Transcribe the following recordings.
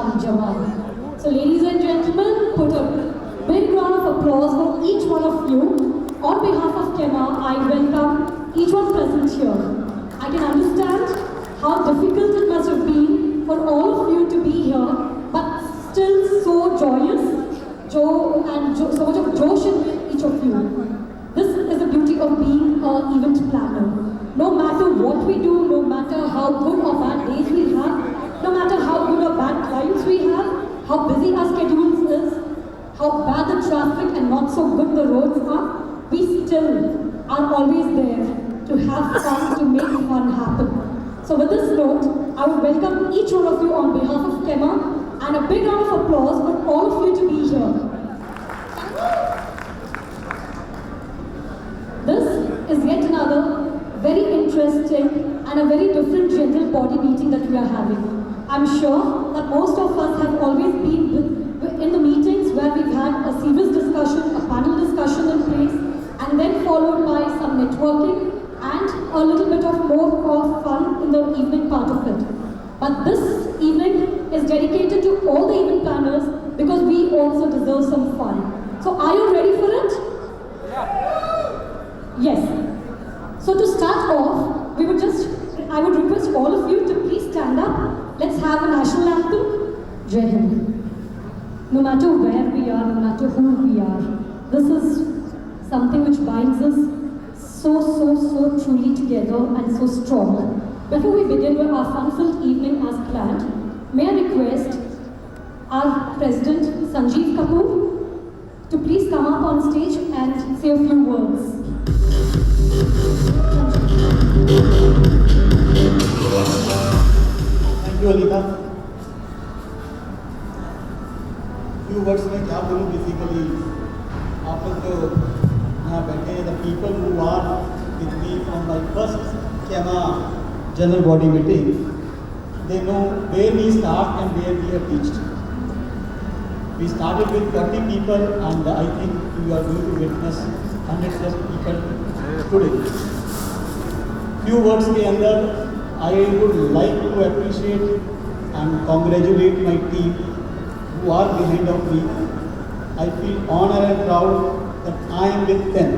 Sham Jamal. So ladies and gentlemen, put a big round of applause for each one of you. On behalf of KEMA, I welcome each one present here. I can understand how difficult it must have been for all of you to be here, but still so joyous, so much of joy in each of you. This is the beauty of being an event planner. No matter what we do, no matter how good or bad days we have, no matter how good or bad clients we have, how busy our schedules is, how bad the traffic and not so good the roads are, we still are always there to have fun, to make fun happen. So with this note, I would welcome each one of you on behalf of KEMA and a big round of applause for all of you to be here. This is yet another very interesting and a very different general body meeting that we are having. I'm sure that most of us have always been in the meetings where we've had a serious discussion, a panel discussion in place, and then followed by some networking and a little bit of more of fun in the evening part of it. But this evening is dedicated to all the event planners because we also deserve some fun. So are you ready for it? Yes. So to start off, I would request all of you to please stand up. Let's have a national anthem. Jai Hind. No matter where we are, no matter who we are, this is something which binds us so truly together and so strong. Before we begin with our fun-filled evening as planned, may I request our President Sanjeev Kapoor to please come up on stage and say a few words. Thank you, Alika. Few words में क्या बोलूँ basically आप लोग जो यहाँ बैठे हैं, the people who are with me from my first KEMA general body meeting, they know where we start and where we have reached. We started with 40 people and I think you are going to witness 100 plus people today. Few words के अंदर I would like to appreciate and congratulate my team who are behind of me. I feel honored and proud that I am with them.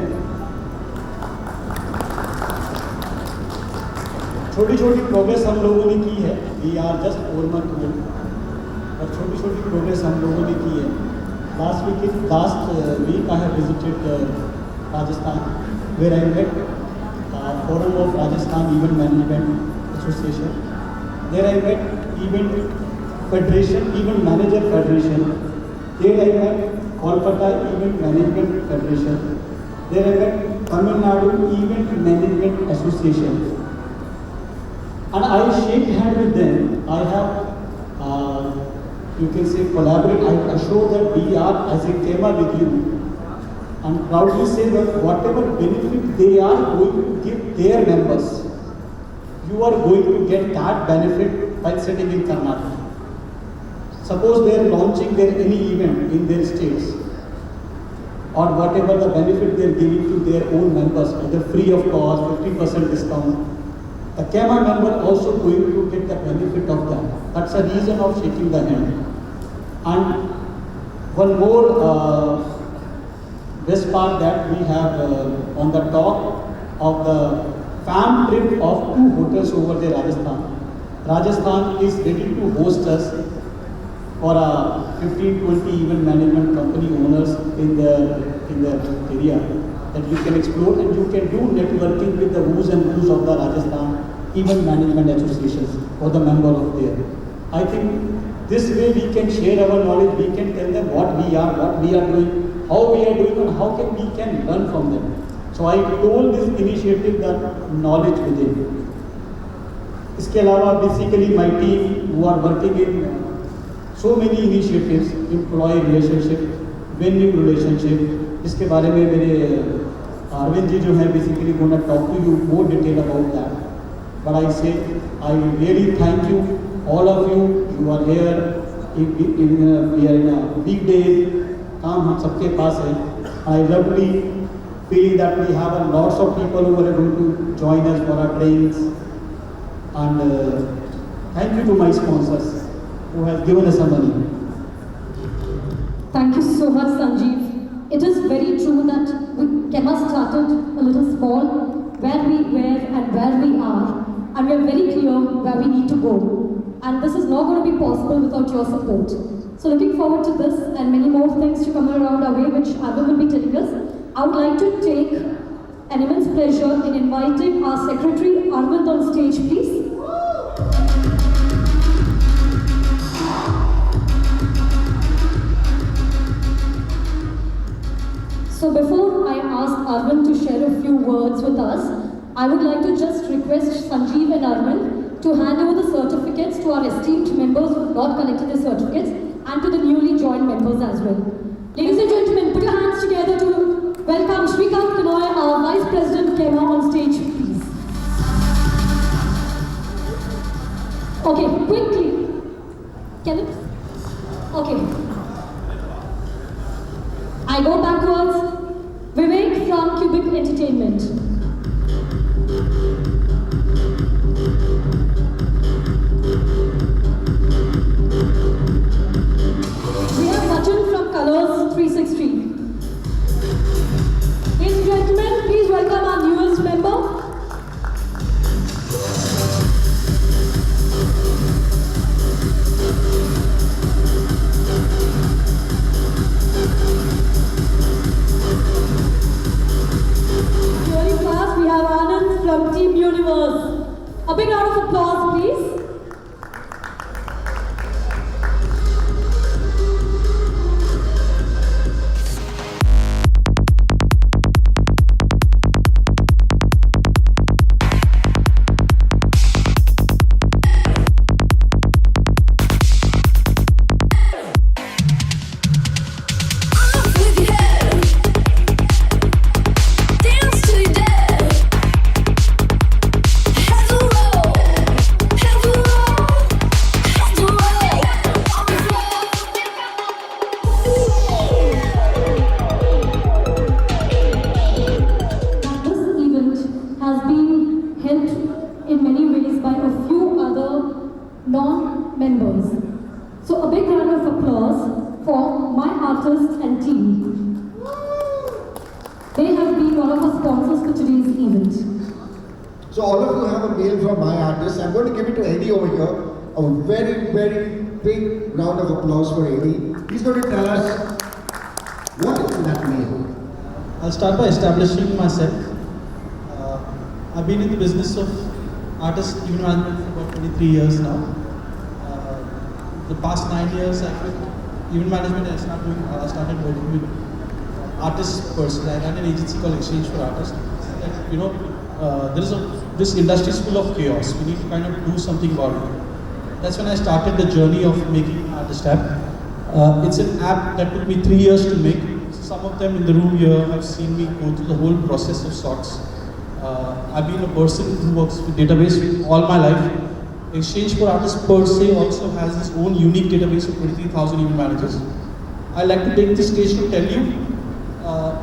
छोटी progress हम लोगों ने की है. We are just 4 months old. और छोटी प्रोग्रेस हम लोगों ने की है. Last week I have visited Rajasthan, where I met Forum of Rajasthan Event Management Association. There I met Event Federation, Event Manager Federation. There I met Kolkata Event Management Federation. There I met Tamil Nadu Event Management Association. And I shake hand with them. I have, you can say, collaborate. I assure that we are as a KEMA with you. And proudly say that whatever benefit they are going to give their members, you are going to get that benefit by sitting in Karnataka. Suppose they are launching any event in their states, or whatever the benefit they are giving to their own members, either free of cost, 50% discount, the KEMA member also going to get the benefit of that. That's a reason of shaking the hand. And one more best part that we have on the top of the fam trip of 2 hotels over there, Rajasthan. Rajasthan is ready to host us for a 15-20 event management company owners in their area that you can explore and you can do networking with the who's and who's of the Rajasthan event management associations or the member of there. I think this way we can share our knowledge, we can tell them what we are doing, how we are doing and how we can learn from them. So I told this initiative that knowledge within. इसके अलावा basically my team who are working in so many initiatives, employee relationship, venue relationship, इसके बारे में मेरे अरविंद जी जो है basically gonna talk to you more detail about that. But I say I really thank you, all of you. You are here. We are in a big day. काम हम सबके पास है. I lovely feeling that we have a lots of people who are going to join us for our trainings. And thank you to my sponsors. who has given us some money. Thank you so much, Sanjeev. It is very true that KEMA started a little small, where we were and where we are, and we are very clear where we need to go. And this is not going to be possible without your support. So looking forward to this and many more things to come around our way, which Arvind will be telling us. I would like to take an immense pleasure in inviting our secretary, Arvind, on stage, please. So before I ask Arvind to share a few words with us, I would like to just request Sanjeev and Arvind to hand over the certificates to our esteemed members who have not collected the certificates and to the newly joined members as well. Ladies and gentlemen, put your hands together to welcome Shrikant Kanoy, our Vice President KEMA, on stage, please. Okay, quickly. Can it? Okay. I go backwards. Vivek from Cubic Entertainment. We have Vachan from Colors 360. Ladies and gentlemen, please welcome our newest member. During class, we have Anand from Team Universe. A big round of applause, please. Non-members. So a big round of applause for my artist and team. They have been one of our sponsors for today's event. So all of you have a mail from my artist. I'm going to give it to Eddie over here. A very, very big round of applause for Eddie. He's going to tell us what is in that mail. I'll start by establishing myself. I've been in the business of artist event management for about 23 years now. The past 9 years, I quit event management and started working with artists personally. I ran an agency called Exchange for Artists. There is this industry is full of chaos. We need to kind of do something about it. That's when I started the journey of making an artist app. It's an app that took me 3 years to make. Some of them in the room here have seen me go through the whole process of sorts. I've been a person who works with database all my life. Exchange for Artists per se also has its own unique database of 23,000 event managers. I like to take this stage to tell you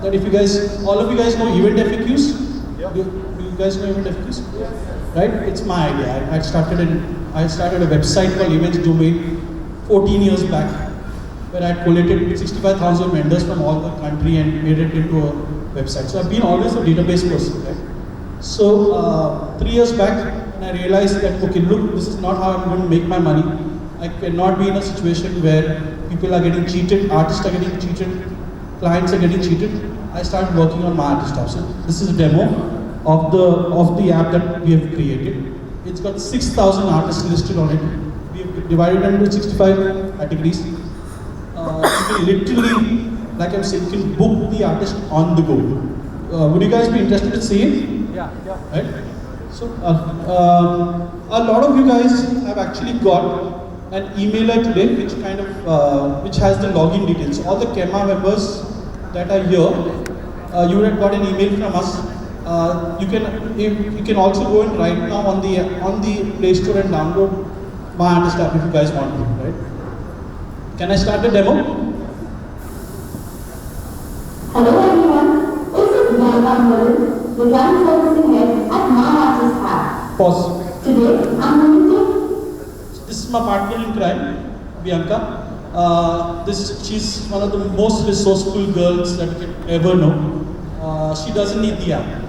that if you guys, all of you guys know event FAQs? Yeah. Do you guys know event FAQs? Yeah. Right? It's my idea. I started a website called Events Domain 14 years back, where I collated 65,000 vendors from all the country and made it into a website. So I've been always a database person, right? So 3 years back, and I realized that, okay, look, this is not how I'm going to make my money. I cannot be in a situation where people are getting cheated, artists are getting cheated, clients are getting cheated. I started working on my artist app. So this is a demo of the app that we have created. It's got 6,000 artists listed on it. We have divided them into 65 categories. You can literally, like I'm saying, you can book the artist on the go. Would you guys be interested in seeing? Yeah. Right? So, a lot of you guys have actually got an emailer today, which has the login details. All the KEMA members that are here, you would have got an email from us. You can also go and right now on the Play Store and download my artist app if you guys want to. Right? Can I start the demo? Hello everyone, this is Nanda Moran, the brand servicing head at My Artist App. Pause. Today, I'm going to... This is my partner in crime. Bianca. She's one of the most resourceful girls that you can ever know. She doesn't need the app.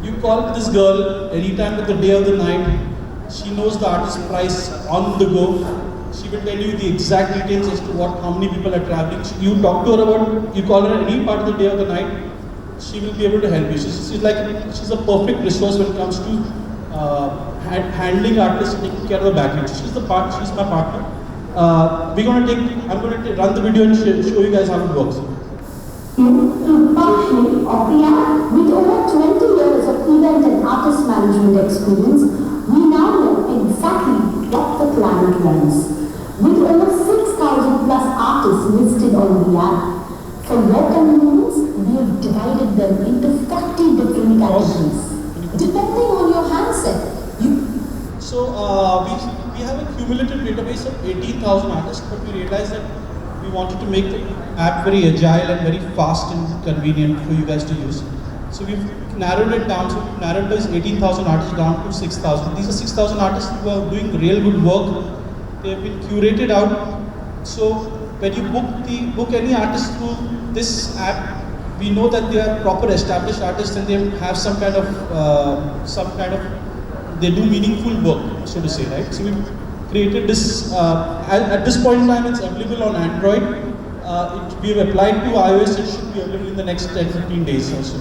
You call this girl anytime of the day or the night. She knows the artist price on the go. She will tell you the exact details as to how many people are traveling. You talk to her about, you call her any part of the day or the night, she will be able to help you. She's a perfect resource when it comes to handling artists and taking care of the backend. She's my partner. I'm going to run the video and show you guys how it works. Through functioning of the app, with over 20 years of event and artist management experience, we now know exactly what the client wants. With over 6,000 plus artists listed on the app, for your convenience, we have divided them into 40 different categories, depending on your handset. We have a cumulative database of 18,000 artists, but we realized that we wanted to make the app very agile and very fast and convenient for you guys to use. So we've narrowed it down. So we've narrowed those 18,000 artists down to 6,000. These are 6,000 artists who are doing real good work. They have been curated out. So when you book any artist through this app, we know that they are proper established artists and they have some kind of they do meaningful work, so to say, right? So we've created this. At this point in time, it's available on Android. We have applied to iOS. It should be available in the next 10-15 days or so.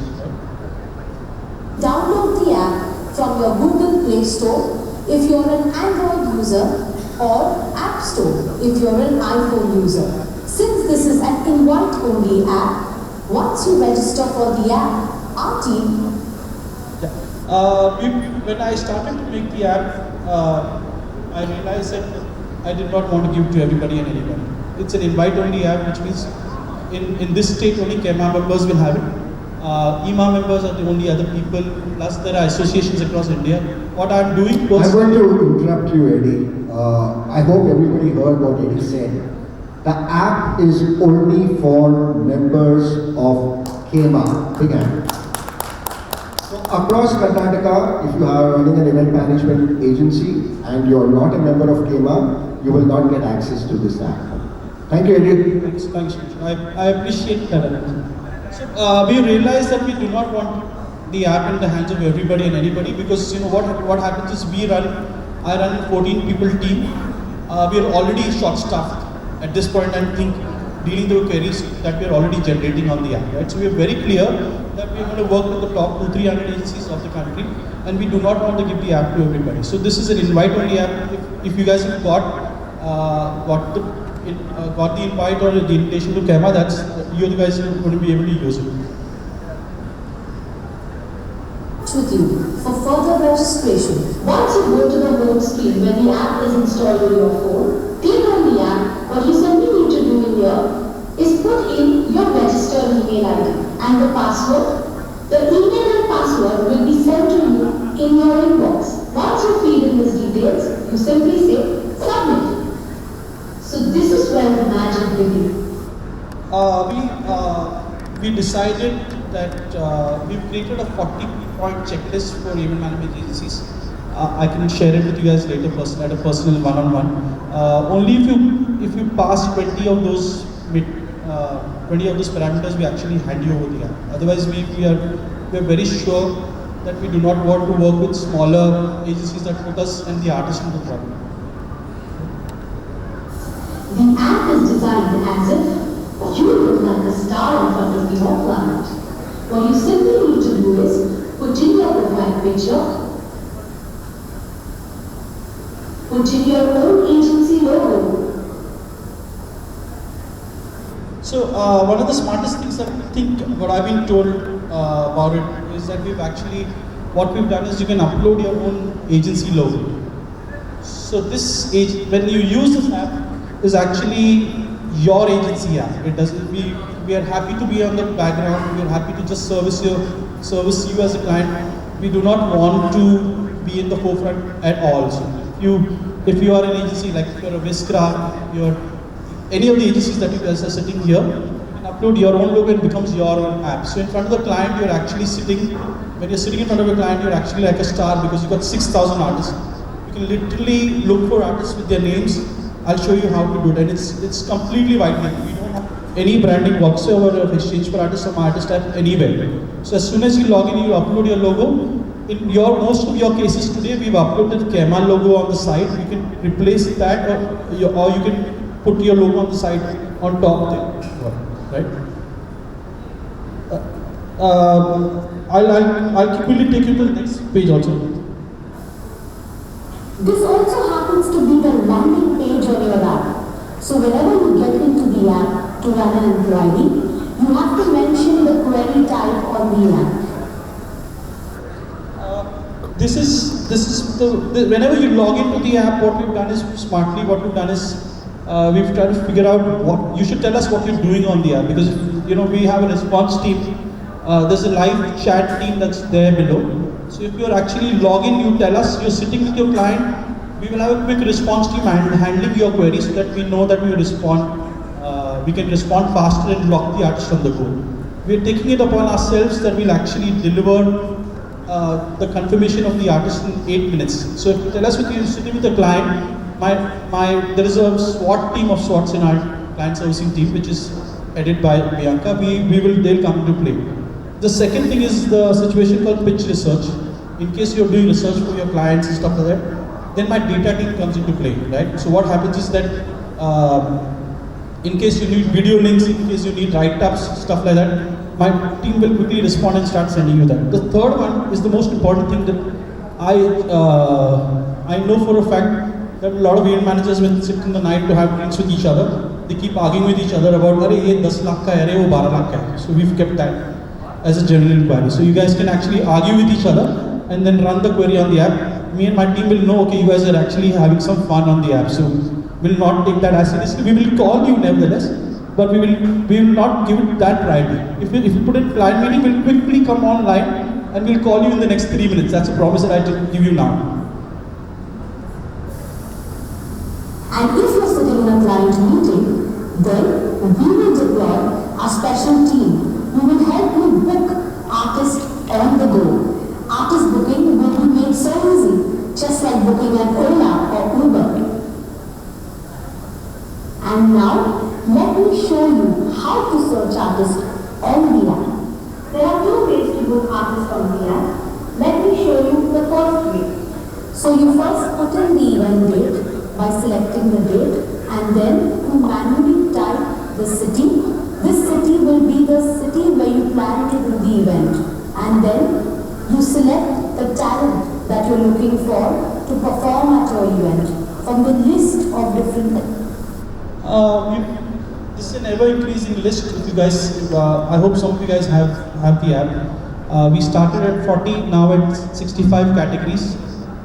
Download the app from your Google Play Store if you're an Android user, or App Store if you're an iPhone user. Since this is an invite-only app, once you register for the app, our team... When I started to make the app, I realized that I did not want to give to everybody and anybody. It's an invite-only app, which means in this state only KEMA members will have it. KEMA members are the only other people, plus there are associations across India. What I'm doing I'm going to interrupt you, Eddie. I hope everybody heard what Eddie said. The app is only for members of KEMA, big app. So across Karnataka, if you are running an event management agency and you are not a member of KEMA, you will not get access to this app. Thank you, Eddie. Thanks. I appreciate that. So we realized that we do not want the app in the hands of everybody and anybody, because what happens is I run a 14 people team. We are already short-staffed at this point, and think dealing with queries that we are already generating on the app, right? So we are very clear that we are going to work with the top 200-300 agencies of the country, and we do not want to give the app to everybody. So this is an invite-only app. If you guys have got the invite or the invitation to KEMA, that's you guys are going to be able to use it. With you for further registration. Once you go to the home screen where the app is installed on your phone, click on the app. What you simply need to do in here is put in your registered email ID and the password. The email and password will be sent to you in your inbox. Once you feed in these details, you simply say submit. So this is where the magic begins. We decided that we've created a 40-point checklist for event management agencies. I can share it with you guys later at a personal one-on-one. Only if you pass 20 of those parameters, we actually hand you over the app. Otherwise, we are very sure that we do not want to work with smaller agencies that put us and the artist into trouble. The app is designed as if you look like a star in front of your client. What you simply need to do is put in your profile picture, put in your own agency logo. So one of the smartest things that I think what I've been told about it is that what we've done is you can upload your own agency logo. So when you use this app, is actually your agency app. It doesn't. We are happy to be on the background. We are happy to just service you as a client. We do not want to be in the forefront at all. So if you are an agency, like if you're a Viscra, any of the agencies that you guys are sitting here, you can upload your own logo and it becomes your own app. So in front of the client, you're actually when you're sitting in front of a client, you're actually like a star because you've got 6,000 artists. You can literally look for artists with their names I'll show you how to do it, and it's completely white label. We don't have any branding whatsoever of Exchange for Artists or My Artist app anywhere. So as soon as you log in, you upload your logo. In most of your cases today, we've uploaded KEMA logo on the site. You can replace that, or you can put your logo on the site on top there, right? I'll quickly take you to the next page also. This also happens to be the landing page on your app. So whenever you get into the app to run an inquiry, you have to mention the query type on the app. This is whenever you log into the app, what we've done is smartly. What we've done is we've tried to figure out what you should tell us what you're doing on the app, because we have a response team. There's a live chat team that's there below. So if you're actually logging, you tell us you're sitting with your client. We will have a quick response team handling your query so that we know that we can respond faster and block the artist on the go. We're taking it upon ourselves that we'll actually deliver the confirmation of the artist in 8 minutes. So if you tell us you're sitting with a client, there is a SWAT team of SWATs in our client servicing team, which is headed by Bianca. They'll come into play. The second thing is the situation called pitch research. In case you're doing research for your clients and stuff like that, then my data team comes into play, right? So what happens is that in case you need video links, in case you need write-ups, stuff like that, my team will quickly respond and start sending you that. The third one is the most important thing that I know for a fact that a lot of event managers, when they sit in the night to have drinks with each other, they keep arguing with each other about, "Arey, ye 10 lakh ka hai, arey, wo 12 lakh ka hai." So we've kept that as a general inquiry. So you guys can actually argue with each other and then run the query on the app. Me and my team will know, okay, you guys are actually having some fun on the app. So we'll not take that as seriously. We will call you nevertheless, but we will not give it that priority. If you put in client meeting, we'll quickly come online and we'll call you in the next 3 minutes. That's a promise that I give you now. And if you're sitting in a client meeting, then we will deploy our special team who will help you book artists on the go. Artist booking will be made so easy, just like booking an Ola or Uber. And now, let me show you how to search artists on the app. There are 2 ways to book artists on the app. Let me show you the first way. So you first put in the event date by selecting the date, and then you manually type the city. This city will be the city where you plan to do the event. And then you select the talent that you're looking for to perform at your event from the list of different. This is an ever-increasing list. If you guys, I hope some of you guys have the app. We started at 40, now at 65 categories.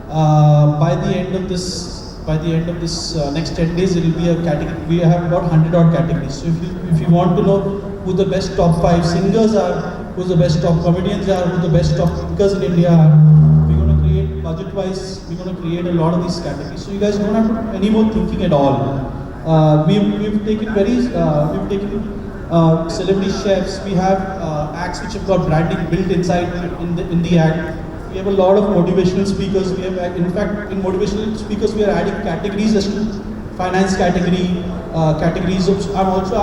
By the end of this next 10 days, it will be a category. We have about 100 odd categories. So if you want to know who the best top 5 singers are, who the best top comedians are, who the best top thinkers in India are, we're going to create budget-wise. We're going to create a lot of these categories. So you guys don't have to do any more thinking at all. We've taken celebrity chefs. We have acts which have got branding built inside in the act. We have a lot of motivational speakers. We have, in fact, in motivational speakers, we are adding categories as to finance category, categories of. I'm also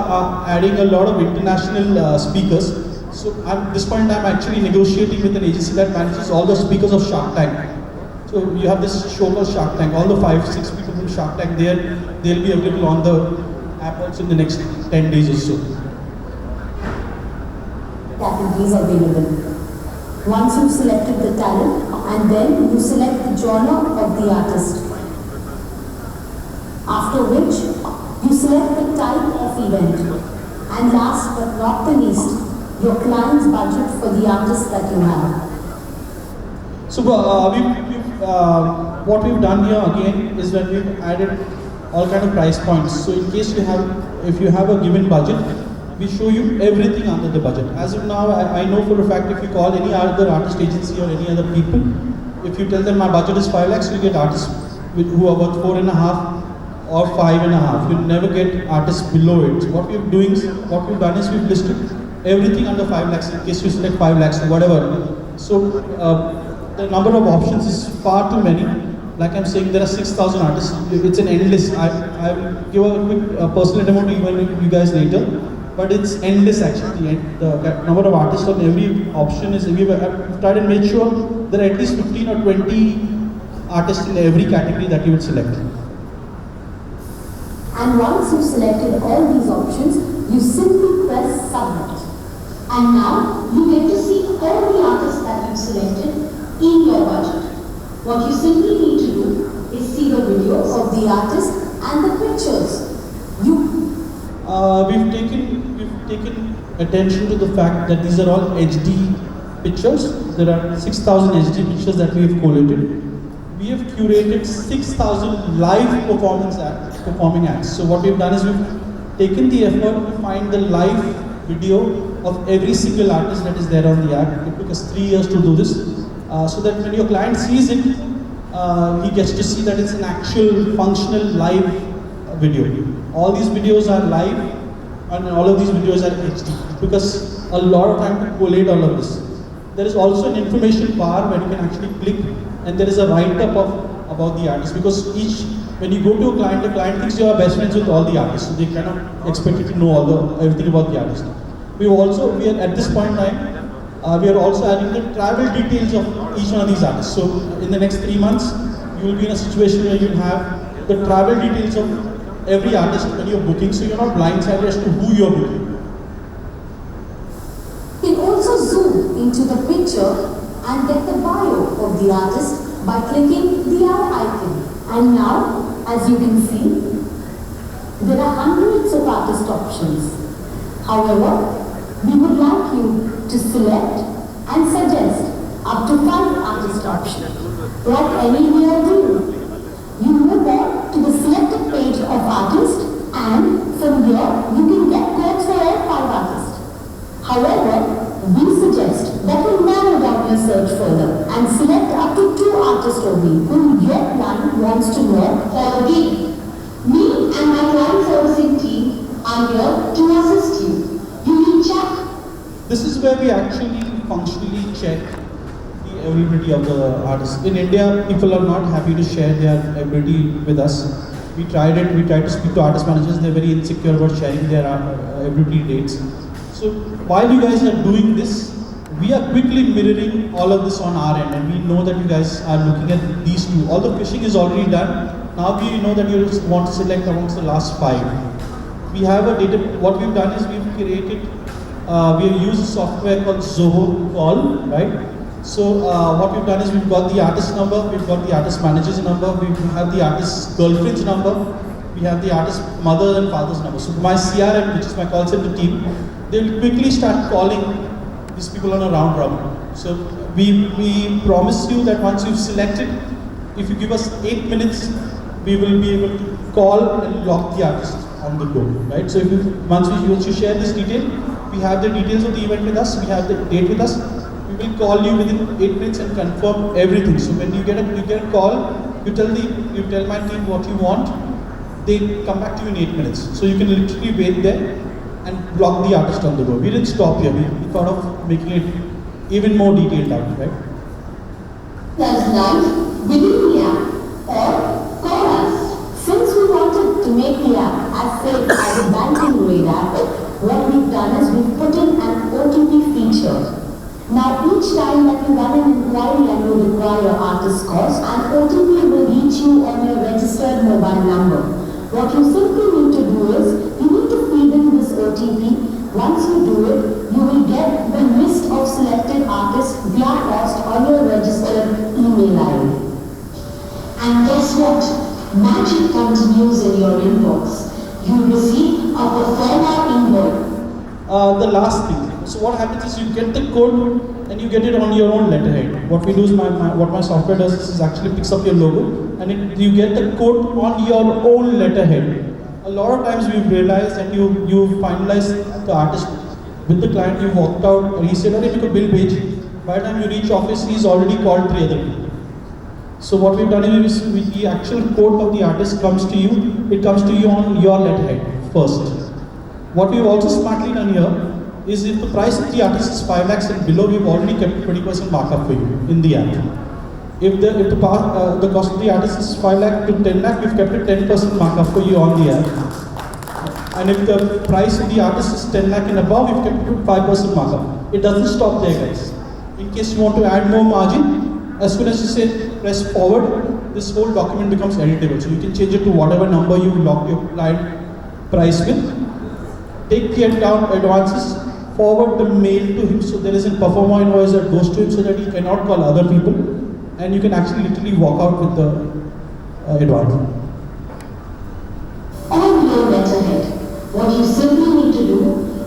adding a lot of international speakers. So at this point, I'm actually negotiating with an agency that manages all the speakers of Shark Tank. So you have this show called Shark Tank. All the 5-6 people from Shark Tank, they'll be available on the app also in the next 10 days or so. Categories available. Once you've selected the talent, and then you select the genre of the artist. After which, you select the type of event. And last but not the least, your client's budget for the artist that you have. So what we've done here again is that we've added all kind of price points. So in case if you have a given budget, we show you everything under the budget. As of now, I know for a fact if you call any other artist agency or any other people, if you tell them my budget is 5 lakhs, you get artists who are worth 4.5 or 5.5. You'll never get artists below it. So what we've done is we've listed everything under 5 lakhs in case you select 5 lakhs or whatever. So the number of options is far too many. like I'm saying, there are 6,000 artists. It's an endless. I will give a quick personal demo to even you guys later. But it's endless actually. The number of artists on every option is everywhere. I've tried and made sure there are at least 15 or 20 artists in every category that you would select. And once you've selected all these options, you simply press submit. And now you get to see all the artists that you've selected in your budget. What you simply need to do is see the videos of the artist and the pictures. We've taken attention to the fact that these are all HD pictures. There are 6,000 HD pictures that we have collated. We have curated 6,000 live performing acts. So what we've done is we've taken the effort to find the live video of every single artist that is there on the act. It took us 3 years to do this, so that when your client sees it, he gets to see that it's an actual functional live video. All these videos are live, and all of these videos are HD. It took us a lot of time to collate all of this. There is also an information bar where you can actually click, and there is a write-up about the artist, because when you go to a client, the client thinks you are best friends with all the artists, so they cannot expect you to know everything about the artist. We are at this point in time, we are also adding the travel details of each one of these artists. So in the next 3 months, you will be in a situation where you will have the travel details of every artist when you're booking, so you're not blindsided as to who you're booking. You can also zoom into the picture and get the bio of the artist by clicking the eye icon. And now, as you can see, there are hundreds of artist options. However, we would like you to select and suggest up to 5 artist options, like any real do. You move on to the selected page of artists, and from here you can get codes for all 5 artists. However, we suggest that you narrow down your search further and select up to 2 artists only whom your client wants to know for the week. Me and my client servicing team are here to assist you. You can check. This is where we actually functionally check the availability of the artist. In India, people are not happy to share their availability with us. We tried it. We tried to speak to artist managers. They're very insecure about sharing their availability dates. So while you guys are doing this, we are quickly mirroring all of this on our end, and we know that you guys are looking at these 2. All the fishing is already done. Now we know that you want to select amongst the last 5. We have a data. What we've done is we've created. We have used a software called Zoho Call, right? So what we've done is we've got the artist number, we've got the artist manager's number, we have the artist's girlfriend's number, we have the artist's mother and father's number. So my CRM, which is my call center team, they will quickly start calling these people on a round robin. So we promise you that once you've selected, if you give us 8 minutes, we will be able to call and lock the artist on the go, right? So once you share this detail, we have the details of the event with us, we have the date with us. We will call you within 8 minutes and confirm everything. So when you get a call, you tell my team what you want. They come back to you in 8 minutes. So you can literally wait there and block the artist on the go. We didn't stop here. We thought of making it even more detailed out, right? That's live within the app or call us. Since we wanted to make the app as safe as a banking grade app, what we've done is we've put in an OTP feature. Now each time that you run an inquiry and you require artist cost, an OTP will reach you on your registered mobile number. What you simply need to do is, you need to feed in this OTP. Once you do it, you will get the list of selected artists via cost on your registered email ID. And guess what? Magic continues in your inbox. You receive a performer invoice. The last thing. So what happens is you get the code and you get it on your own letterhead. What we do is what my software does is actually picks up your logo and you get the code on your own letterhead. A lot of times we've realized that you finalize the artist with the client, you walked out and he said, "Arey, meko bill bhej." By the time you reach office, he's already called 3 other people. So what we've done is the actual code of the artist comes to you. It comes to you on your letterhead first. What we've also smartly done here is if the price of the artist is 5 lakhs and below, we've already kept 20% markup for you in the app. If the cost of the artist is 5 lakh to 10 lakh, we've kept a 10% markup for you on the app. And if the price of the artist is 10 lakh and above, we've kept it to 5% markup. It doesn't stop there, guys. In case you want to add more margin, as soon as you say press forward, this whole document becomes editable. So you can change it to whatever number you lock your client price with. Take the advances, forward the mail to him so there is a performer invoice that goes to him so that he cannot call other people, and you can actually literally walk out with the advance. On your letterhead, what you simply need to do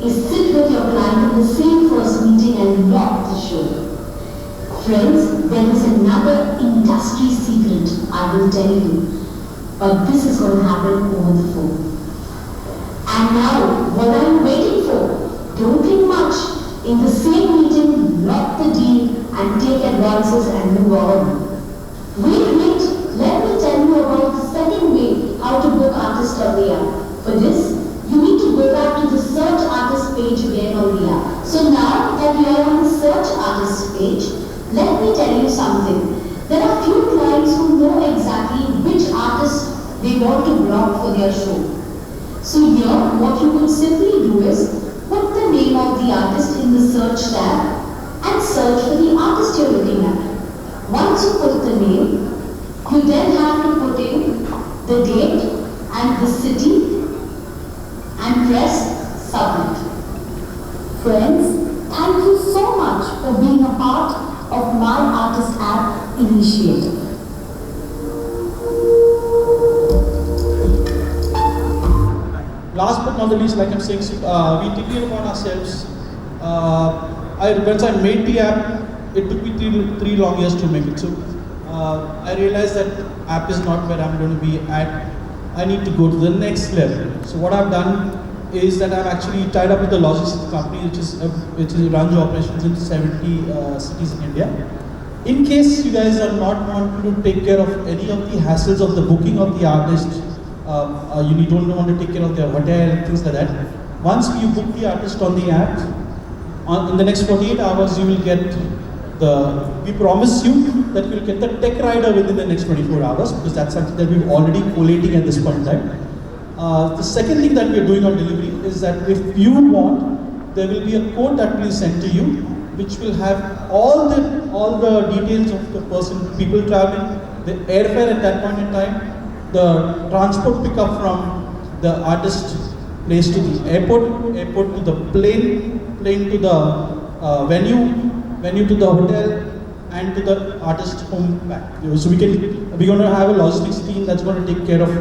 is sit with your client in the same first meeting and lock the show. Friends, there is another industry secret I will tell you, but this is going to happen over the phone. And now, what are you waiting for? Don't think much. In the same meeting, lock the deal and take advances and move on. Wait, let me tell you about the second way how to book artists on the app. For this, you need to go back to the search artist page again on the app. So now that you are on the search artist page, let me tell you something. There are few clients who know exactly which artist they want to block for their show. So here, what you will simply do is put the name of the artist in the search tab and search for the artist you're looking at. Once you put the name, you then have to put in the date and the city and press submit. Friends, thank you so much for being a part of My Artist App initiative. Last but not the least, like I'm saying, we take care upon ourselves. Once I made the app, it took me three long years to make it. So I realized that app is not where I'm going to be at. I need to go to the next level. So what I've done is that I've actually tied up with a logistics company which runs operations in 70 cities in India. In case you guys are not wanting to take care of any of the hassles of the booking of the artist, you don't want to take care of their hotel and things like that. Once you book the artist on the app, in the next 48 hours you will get we promise you that you will get the tech rider within the next 24 hours, because that's something that we're already collating at this point in time. The second thing that we're doing on delivery is that if you want, there will be a code that will be sent to you, which will have all the details of the person, people traveling, the airfare at that point in time, the transport pickup from the artist place to the airport to the plane to the venue to the hotel, and to the artist home back. So we're going to have a logistics team that's going to take care of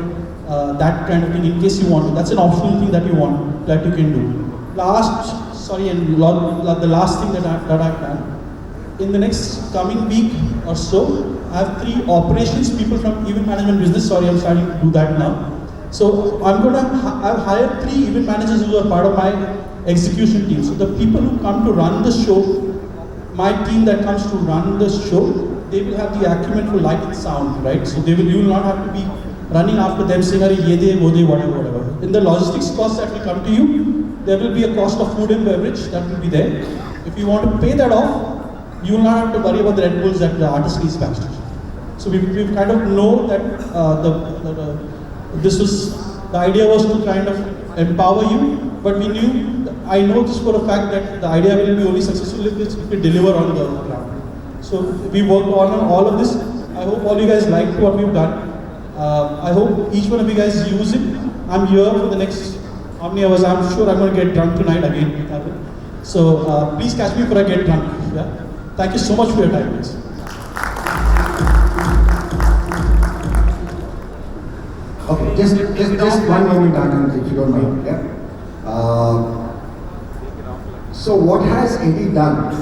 that kind of thing in case you want to. That's an optional thing that you want, that you can do. The last thing that I've done, in the next coming week or so, I have 3 operations people from event management business. Sorry, I'm starting to do that now. So I've hired 3 event managers who are part of my execution team. So the people who come to run the show, my team that comes to run the show, they will have the acumen for light and sound, right? So you will not have to be running after them saying, ye de, wo de, whatever. In the logistics cost that will come to you, there will be a cost of food and beverage that will be there. If you want to pay that off, you will not have to worry about the Red Bulls that the artist needs backstage. So we've kind of know that the idea was to kind of empower you, but I know this for a fact that the idea will be only successful if we deliver on the ground. So we worked on all of this. I hope all you guys liked what we've done. I hope each one of you guys use it. I'm here for the next how many hours? I'm sure I'm going to get drunk tonight again. So please catch me before I get drunk. Yeah? Thank you so much for your time, guys. Okay, just one moment, Anand, if you don't mind. Yeah. So what has Eddie done?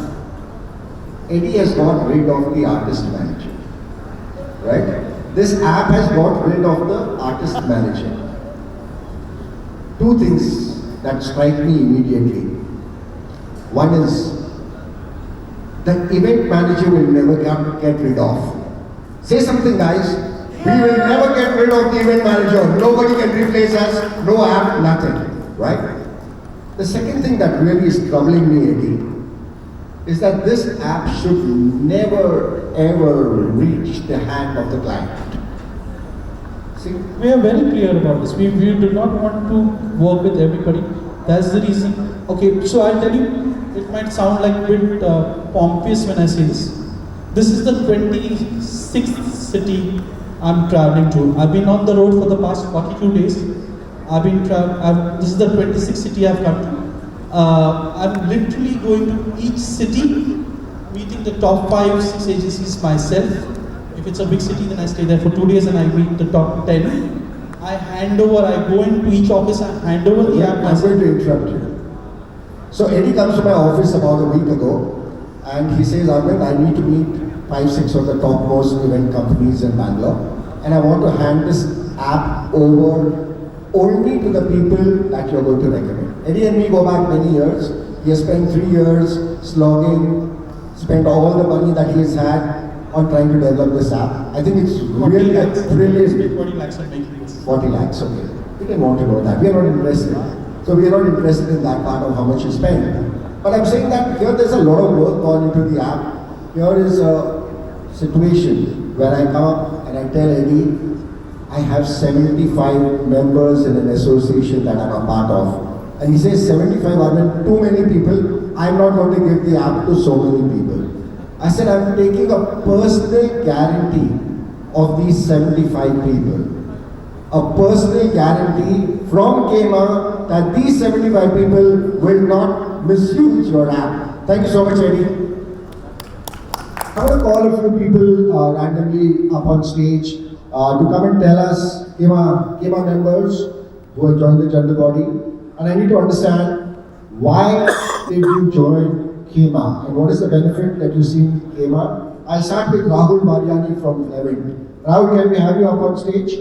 Eddie has got rid of the artist manager, right? This app has got rid of the artist manager. 2 things that strike me immediately. One is, the event manager will never get rid of. Say something, guys. We will never get rid of the event manager. Nobody can replace us. No app, nothing. Right? The second thing that really is troubling me, Eddie, is that this app should never ever reach the hand of the client. See? We are very clear about this. We do not want to work with everybody. That's the reason. Okay, so I'll tell you, it might sound like a bit pompous when I say this. This is the 26th city I'm traveling to. I've been on the road for the past 42 days. This is the 26th city I've come to. I'm literally going to each city, meeting the top 5-6 agencies myself. If it's a big city, then I stay there for 2 days and I meet the top 10. I go into each office, I hand over the app. I'm going to interrupt you. So Eddie comes to my office about a week ago and he says, Arvind, I need to meet 5-6 of the topmost event companies in Bangalore and I want to hand this app over only to the people that you're going to recommend. Eddie and me go back many years. He has spent 3 years slogging, spent all the money that he has had on trying to develop this app. I think it's really brilliant. 40 lakhs are making this. 40 lakhs, okay. We didn't want to know that. We are not interested. So we are not interested in that part of how much you spend. But I'm saying that here there's a lot of work gone into the app. Here is a situation where I come up and I tell Eddie, I have 75 members in an association that I'm a part of. And he says 75 are too many people. I'm not going to give the app to so many people. I said I'm taking a personal guarantee of these 75 people. A personal guarantee from KEMA that these 75 people will not misuse your app. Thank you so much, Eddie. I'm going to call a few people randomly up on stage to come and tell us, KEMA members who have joined the general body, and I need to understand why did you join KEMA and what is the benefit that you see in KEMA. I'll start with Rahul Mariani from Levin. Rahul, can we have you up on stage?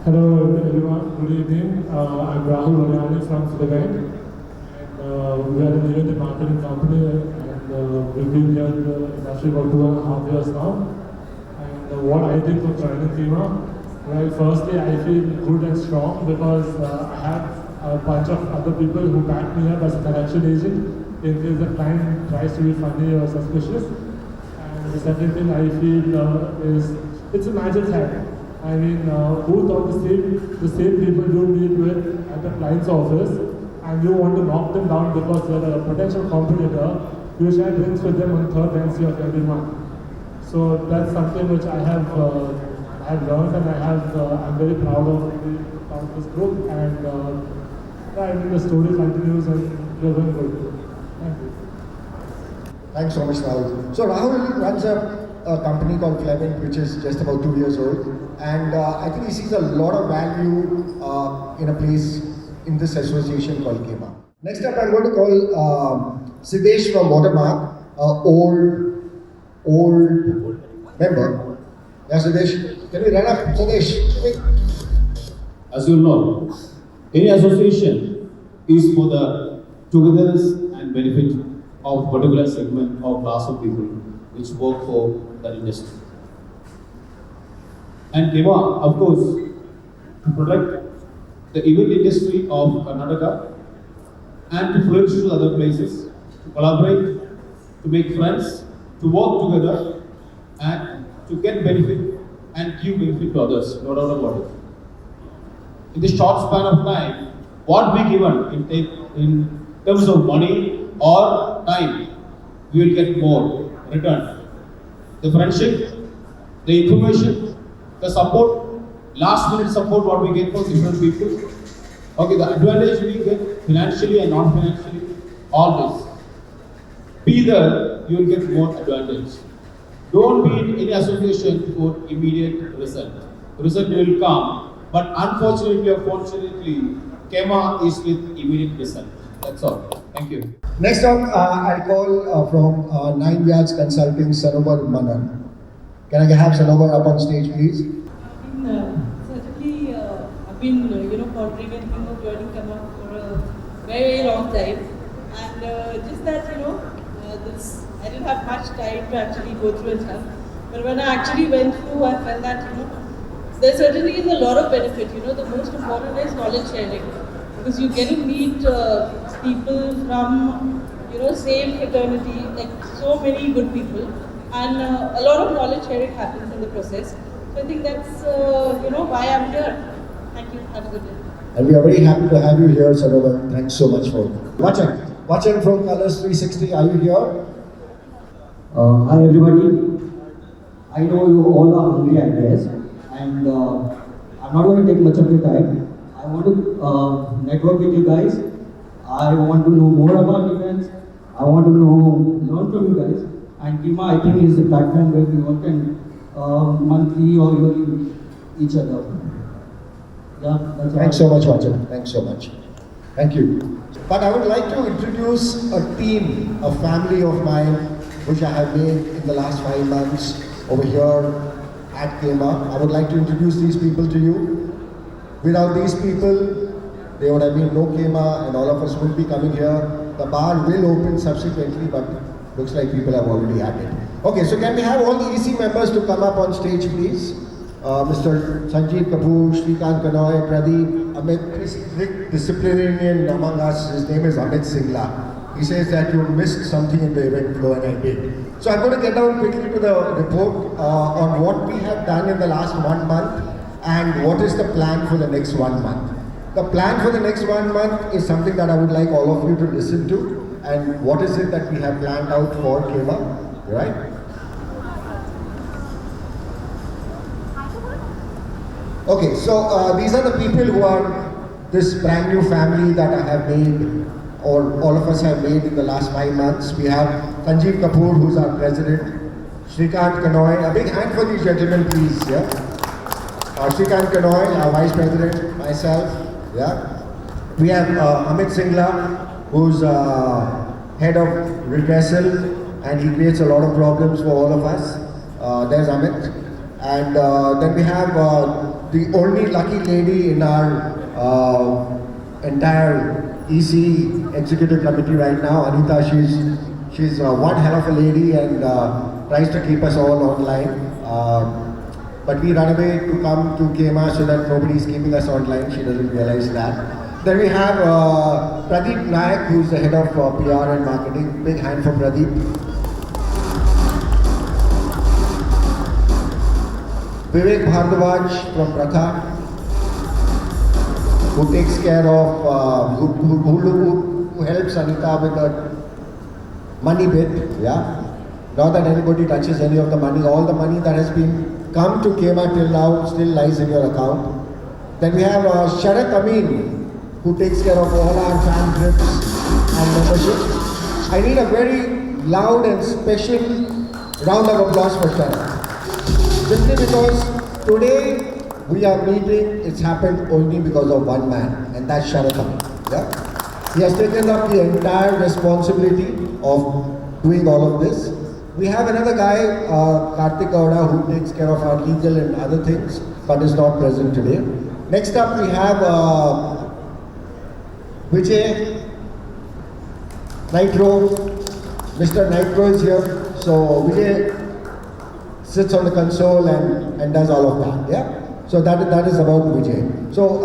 Hello everyone, good evening. I'm Rahul Mariani from Levin. And we are an event and marketing company and we've been here in the industry about 2.5 years now. And what I did for joining KEMA, well, firstly I feel good and strong because I have a bunch of other people who back me up as a collection agent in case the client tries to be funny or suspicious. And the second thing I feel is it's a magic hack. I mean, who thought the same people you meet with at the client's office and you want to knock them down because they're a potential competitor, you share drinks with them on third Wednesday of every month. So that's something which I have learned and I'm very proud of this group and I mean the story continues and we're going good. Thank you. Thanks so much, Rahul. So Rahul runs a company called Clement, which is just about 2 years old. And I think he sees a lot of value in a place in this association called KEMA. Next up, I'm going to call Siddesh from Watermark, old member. Yeah, Siddesh. Can we run up, Siddesh? As you know, any association is for the togetherness and benefit of a particular segment or class of people which work for that industry. And KEMA, of course, to protect the event industry of Karnataka and to flourish to other places, to collaborate, to make friends, to work together and to get benefit and give benefit to others, no doubt about it. In this short span of time, what we given in terms of money or time, we will get more return. The friendship, the information, the support, last minute support what we get from different people. Okay, the advantage we get financially and non-financially, all this. Be there, you will get more advantage. Don't be in any association for immediate result. The result will come, but unfortunately or fortunately, KEMA is with immediate result. That's all. Thank you. Next up, I call from 9 Yards Consulting, Sanobar Manan. Can I have Sanobar up on stage, please? Certainly, I've been, pondering and thinking of joining KEMA for a very long time. And just that, I didn't have much time to actually go through and stuff. But when I actually went through, I felt that, there certainly is a lot of benefit. The most important is knowledge sharing. Because you get to meet people from, same fraternity, like so many good people. and a lot of knowledge sharing happens in the process. So I think that's why I'm here. Thank you. Have a good day. And we are very happy to have you here, Sarovar. Thanks so much for watching. Watching from Colors 360, are you here? Hi everybody. I know you all are hungry, I guess, and I'm not going to take much of your time. I want to network with you guys. I want to know more about events. I want to learn from you guys. And KEMA, I think, is the platform where we all can monthly or yearly meet each other. Yeah, that's all. Thanks so much, Vachan. Thanks so much. Thank you. But I would like to introduce a team, a family of mine, which I have made in the last 5 months over here at KEMA. I would like to introduce these people to you. Without these people, there would have been no KEMA and all of us would be coming here. The bar will open subsequently, but looks like people have already had it. Okay, so can we have all the EC members to come up on stage, please? Mr. Sanjeev Kapoor, Shrikant Kanoy, Pradeep, Amit, strict disciplinarian among us. His name is Amit Singla. He says that you missed something in the event flow, and I did. So I'm going to get down quickly to the report on what we have done in the last 1 month and what is the plan for the next 1 month. The plan for the next 1 month is something that I would like all of you to listen to. And what is it that we have planned out for KEMA, right? Okay, so these are the people who are this brand new family that I have made, or all of us have made in the last 5 months. We have Sanjeev Kapoor, who's our president, Shrikant Kanoy. A big hand for these gentlemen, please. Yeah. Shrikant Kanoy, our vice president, myself. Yeah. We have Amit Singla, who's head of redressal, and he creates a lot of problems for all of us. There's Amit. And then we have the only lucky lady in our entire EC executive committee right now, Anita. She's one hell of a lady and tries to keep us all online. But we run away to come to KEMA so that nobody's keeping us online. She doesn't realize that. Then we have Pradeep Nayak, who's the head of PR and marketing. Big hand for Pradeep. Vivek Bhardwaj from Pratha, who takes care of, who helps Anita with the money bit, yeah. Not that anybody touches any of the money. All the money that has been come to KEMA till now still lies in your account. Then we have Sharat Amin, who takes care of all our fan trips and membership. I need a very loud and special round of applause for Sharat. Simply because today we are meeting, it's happened only because of one man, and that's Sharat Amin. Yeah? He has taken up the entire responsibility of doing all of this. We have another guy, Karthik Gowda, who takes care of our legal and other things, but is not present today. Next up we have Vijay, Nitro. Mr. Nitro is here. So Vijay sits on the console and does all of that, yeah? So that is about Vijay. So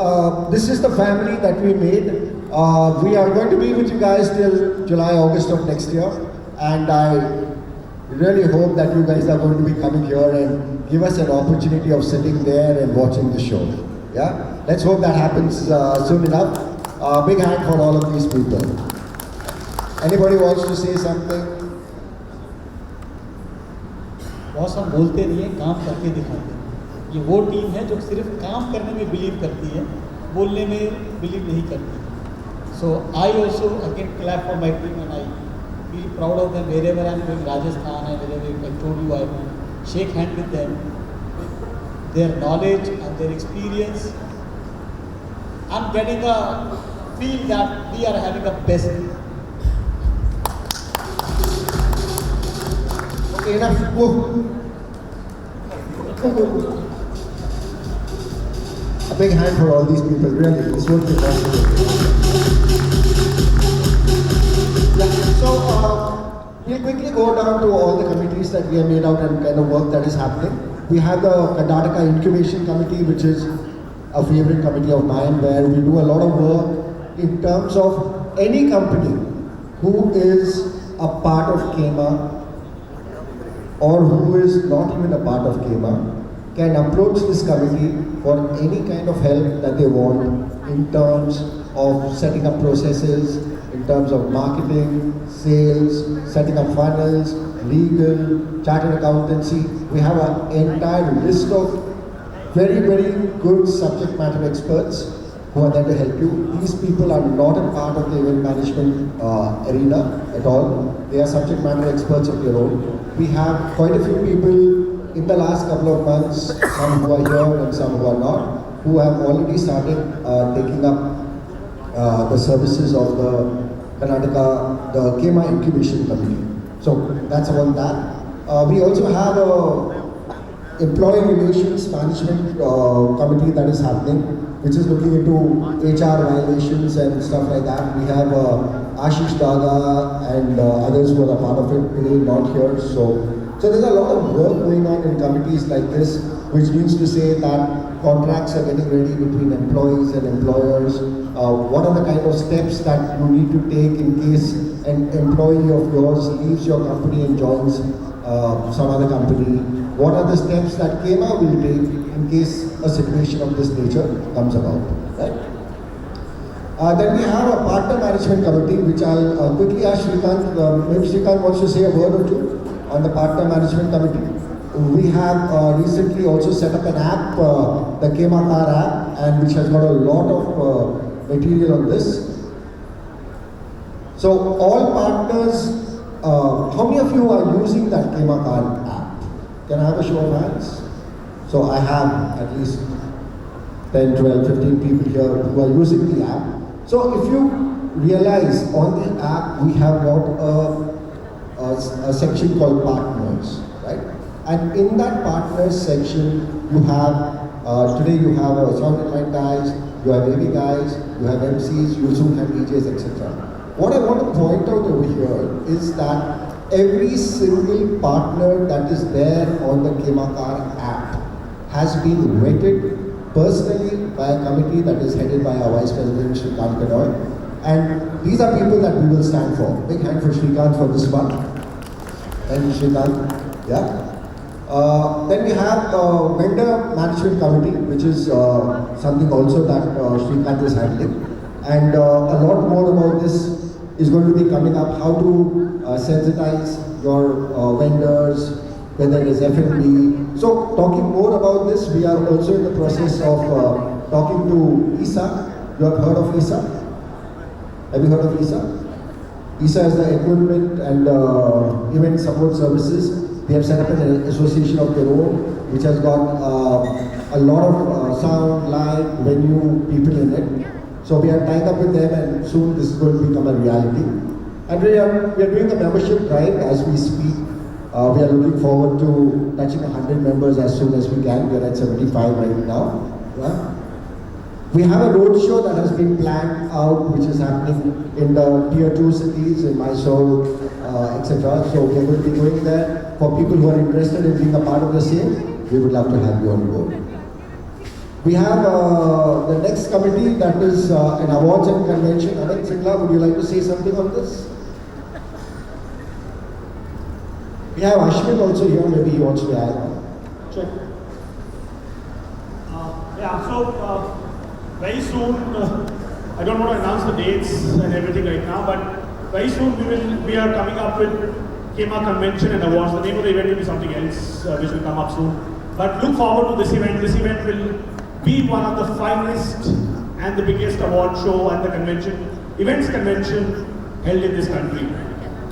this is the family that we made. We are going to be with you guys till July, August of next year. And I really hope that you guys are going to be coming here and give us an opportunity of sitting there and watching the show. Yeah? Let's hope that happens soon enough. Big hand for all of these people. Anybody wants to say something? Boss हम बोलते नहीं हैं, काम करके दिखाते हैं। ये वो टीम है जो सिर्फ काम करने में बिलीव करती है, बोलने में बिलीव नहीं करती। So I also again clap for my team and I feel proud of them wherever I'm going, Rajasthan and wherever I told you I shake hand with them. Their knowledge and their experience, I'm getting a feel that we are having a best. Enough. A big hand for all these people, really. This won't be possible. Yeah, so we'll quickly go down to all the committees that we have made out and kind of work that is happening. We have the Karnataka Incubation Committee, which is a favorite committee of mine, where we do a lot of work in terms of any company who is a part of KEMA or who is not even a part of KEMA can approach this committee for any kind of help that they want in terms of setting up processes, in terms of marketing, sales, setting up funnels, legal, chartered accountancy. We have an entire list of very, very good subject matter experts who are there to help you. These people are not a part of the event management arena at all. They are subject matter experts of their own. We have quite a few people in the last couple of months, some who are here and some who are not, who have already started taking up the services of the Karnataka, the KEMA Incubation Committee. So that's about that. We also have a employee relations management committee that is happening, which is looking into HR violations and stuff like that. We have Ashish Daga and others who are a part of it today, not here. So there's a lot of work going on in committees like this, which means to say that contracts are getting ready between employees and employers. What are the kind of steps that you need to take in case an employee of yours leaves your company and joins some other company? What are the steps that KEMA will take in case a situation of this nature comes about? Right? Then we have a partner management committee, which I'll quickly ask Shrikant. Maybe Shrikant wants to say a word or two on the partner management committee. We have recently also set up an app, the KEMA Car app, and which has got a lot of material on this. So all partners, how many of you are using that KEMA Car app? Can I have a show of hands? So I have at least 10, 12, 15 people here who are using the app. So if you realize on the app we have got a section called partners, right? And in that partners section you have, today you have sound and light guys, you have AV guys, you have MCs, you soon have DJs, etc. What I want to point out over here is that every single partner that is there on the KEMA Car app has been vetted personally by a committee that is headed by our Vice President Shrikant Kanoy. And these are people that we will stand for. Big hand for Shrikant for this one. Thank you, Shrikant. Yeah. Then we have vendor management committee, which is something also that Shrikant is handling. And a lot more about this is going to be coming up, how to sensitize your vendors, whether it is F&B. So talking more about this, we are also in the process of talking to ISA. You have heard of ISA? Have you heard of ISA? ISA is the Equipment and Event Support Services. They have set up an association of their own, which has got a lot of sound, light, venue people in it. So we are tied up with them, and soon this is going to become a reality. And we are doing the membership drive as we speak. We are looking forward to touching 100 members as soon as we can. We are at 75 right now. Yeah. We have a road show that has been planned out, which is happening in the tier 2 cities, in Mysore, etc. So we are going to be going there. For people who are interested in being a part of the same, we would love to have you on board. We have the next committee, that is an awards and convention. Amit Singla, would you like to say something on this? We have Ashwin also here, maybe he wants to add. Sure. So very soon, I don't want to announce the dates and everything right now, but very soon we are coming up with KEMA Convention and Awards. The name of the event will be something else, which will come up soon. But look forward to this event. This event will be one of the finest and the biggest award show and the events convention held in this country,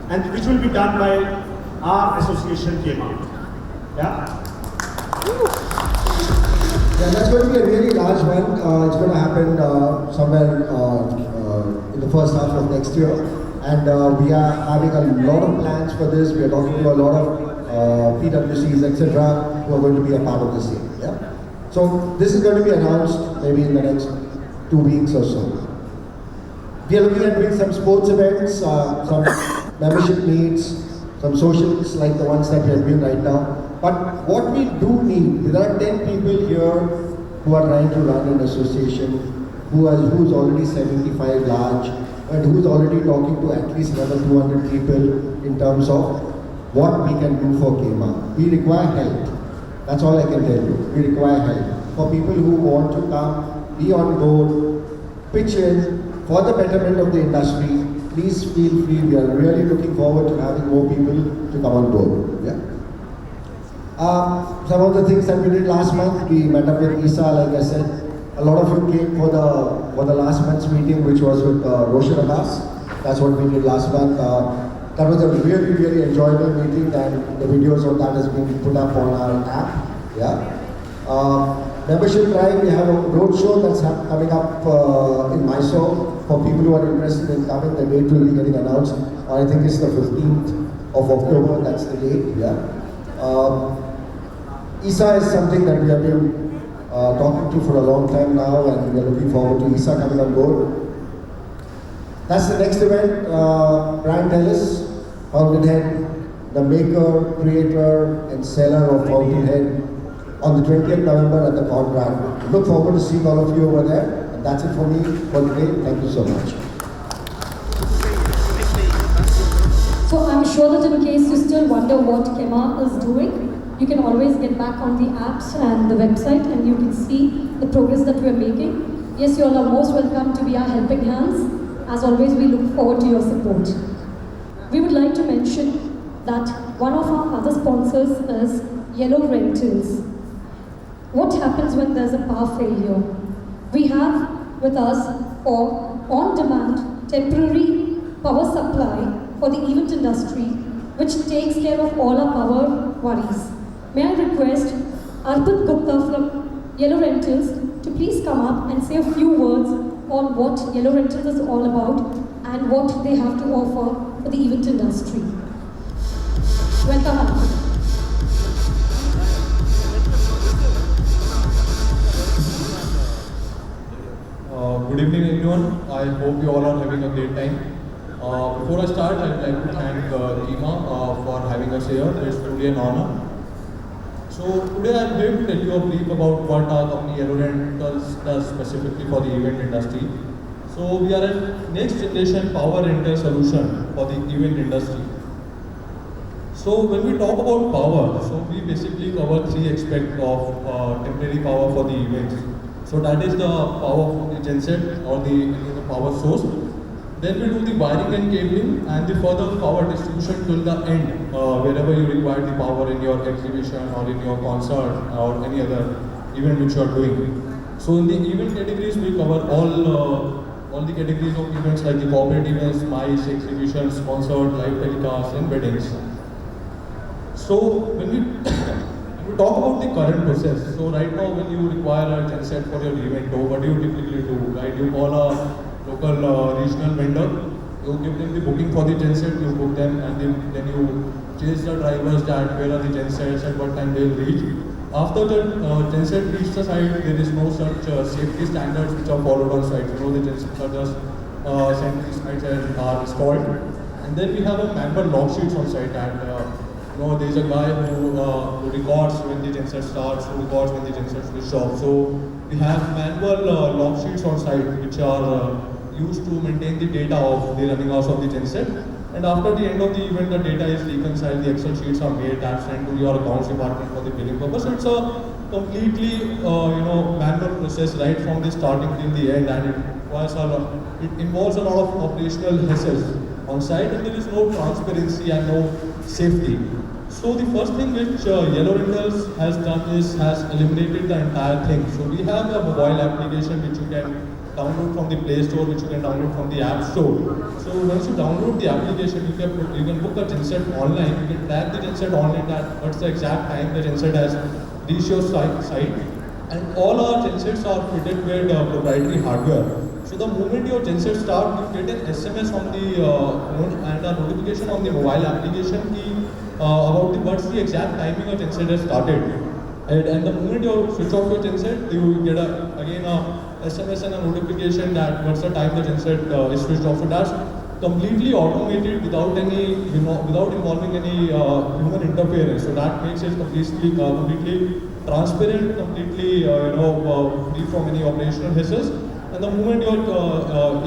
and which will be done by our association KEMA. Yeah? Yeah, that's going to be a really large one. It's going to happen somewhere in the first half of next year. And we are having a lot of plans for this. We are talking to a lot of PWCs, etc., who are going to be a part of this year. Yeah? So this is going to be announced maybe in the next 2 weeks or so. We are looking at doing some sports events, some membership meets, some socials like the ones that we are doing right now. But what we do need, there are 10 people here who are trying to run an association, who's already 75 large, and who's already talking to at least another 200 people in terms of what we can do for KEMA. We require help. That's all I can tell you. We require help. For people who want to come, be on board, pitch in for the betterment of the industry, please feel free. We are really looking forward to having more people to come on board. Yeah. Some of the things that we did last month, we met up with ISA, like I said. A lot of you came for the last month's meeting, which was with Roshan Abbas. That's what we did last month. That was a really, really enjoyable meeting, and the videos of that has been put up on our app. Yeah. Membership drive, we have a road show that's coming up in Mysore. For people who are interested in coming, the date will be getting announced. I think it's the 15th of October, that's the date. Yeah. ISA is something that we have been talking to for a long time now, and we are looking forward to ISA coming on board. That's the next event. Brian Ellis, Fountainhead, the maker, creator, and seller of Fountainhead, on the 20th November at the Conrad. Look forward to seeing all of you over there. And that's it for me for today. Thank you so much. So I'm sure that in case you still wonder what KEMA is doing, you can always get back on the apps and the website and you can see the progress that we're making. Yes, you all are most welcome to be our helping hands. As always, we look forward to your support. We would like to mention that one of our other sponsors is Yellow Rentals. What happens when there's a power failure? We have with us for on-demand temporary power supply for the event industry, which takes care of all our power worries. May I request Arpit Gupta from Yellow Rentals to please come up and say a few words on what Yellow Rentals is all about and what they have to offer for the event industry. Welcome, Arpit. Good evening everyone. I hope you all are having a great time. Before I start, I'd like to thank KEMA for having us here. It's truly an honor. So today I'm here to tell you a brief about what our company Yellow Rentals does specifically for the event industry. So we are a next generation power rental solution for the event industry. So when we talk about power, so we basically cover three aspects of temporary power for the events. So that is the power from the genset or the power source. Then we do the wiring and cabling and the further power distribution till the end, wherever you require the power in your exhibition or in your concert or any other event which you are doing. So in the event categories, we cover all the categories of events like the corporate events, MICE, exhibitions, concert, live telecasts, and weddings. So when we talk about the current process, so right now when you require a genset for your event, what do you typically do, right? You call a local regional vendor, you give them the booking for the genset, you book them, and then you chase the drivers that where are the gensets and what time they'll reach. After the genset reaches the site, there is no such safety standards which are followed on site. You know, the gensets are just sentry sites and are installed. And then we have a manual log sheets on site, and there's a guy who records when the genset starts, who records when the genset switches off. So we have manual log sheets on site which are used to maintain the data of the running hours of the genset. And after the end of the event, the data is reconciled, the Excel sheets are made and sent to your accounts department for the billing purpose. So it's a completely manual process right from the starting till the end, and it involves a lot of operational hassles on site, and there is no transparency and no safety. So the first thing which Yellow Rentals has done is has eliminated the entire thing. So we have a mobile application which you can download from the Play Store, which you can download from the App Store. So once you download the application, you can book a genset online. You can track the genset online at what's the exact time the genset has reached your site. And all our gensets are fitted with proprietary hardware. So the moment your genset starts, you get an SMS on the phone and a notification on the mobile application about what's the exact timing your genset has started. And the moment you switch off your genset, you get again a SMS and a notification that what's the time the genset is switched off. So that's completely automated without any, without involving any human interference. So that makes it completely transparent, completely free from any operational hassles. And the moment your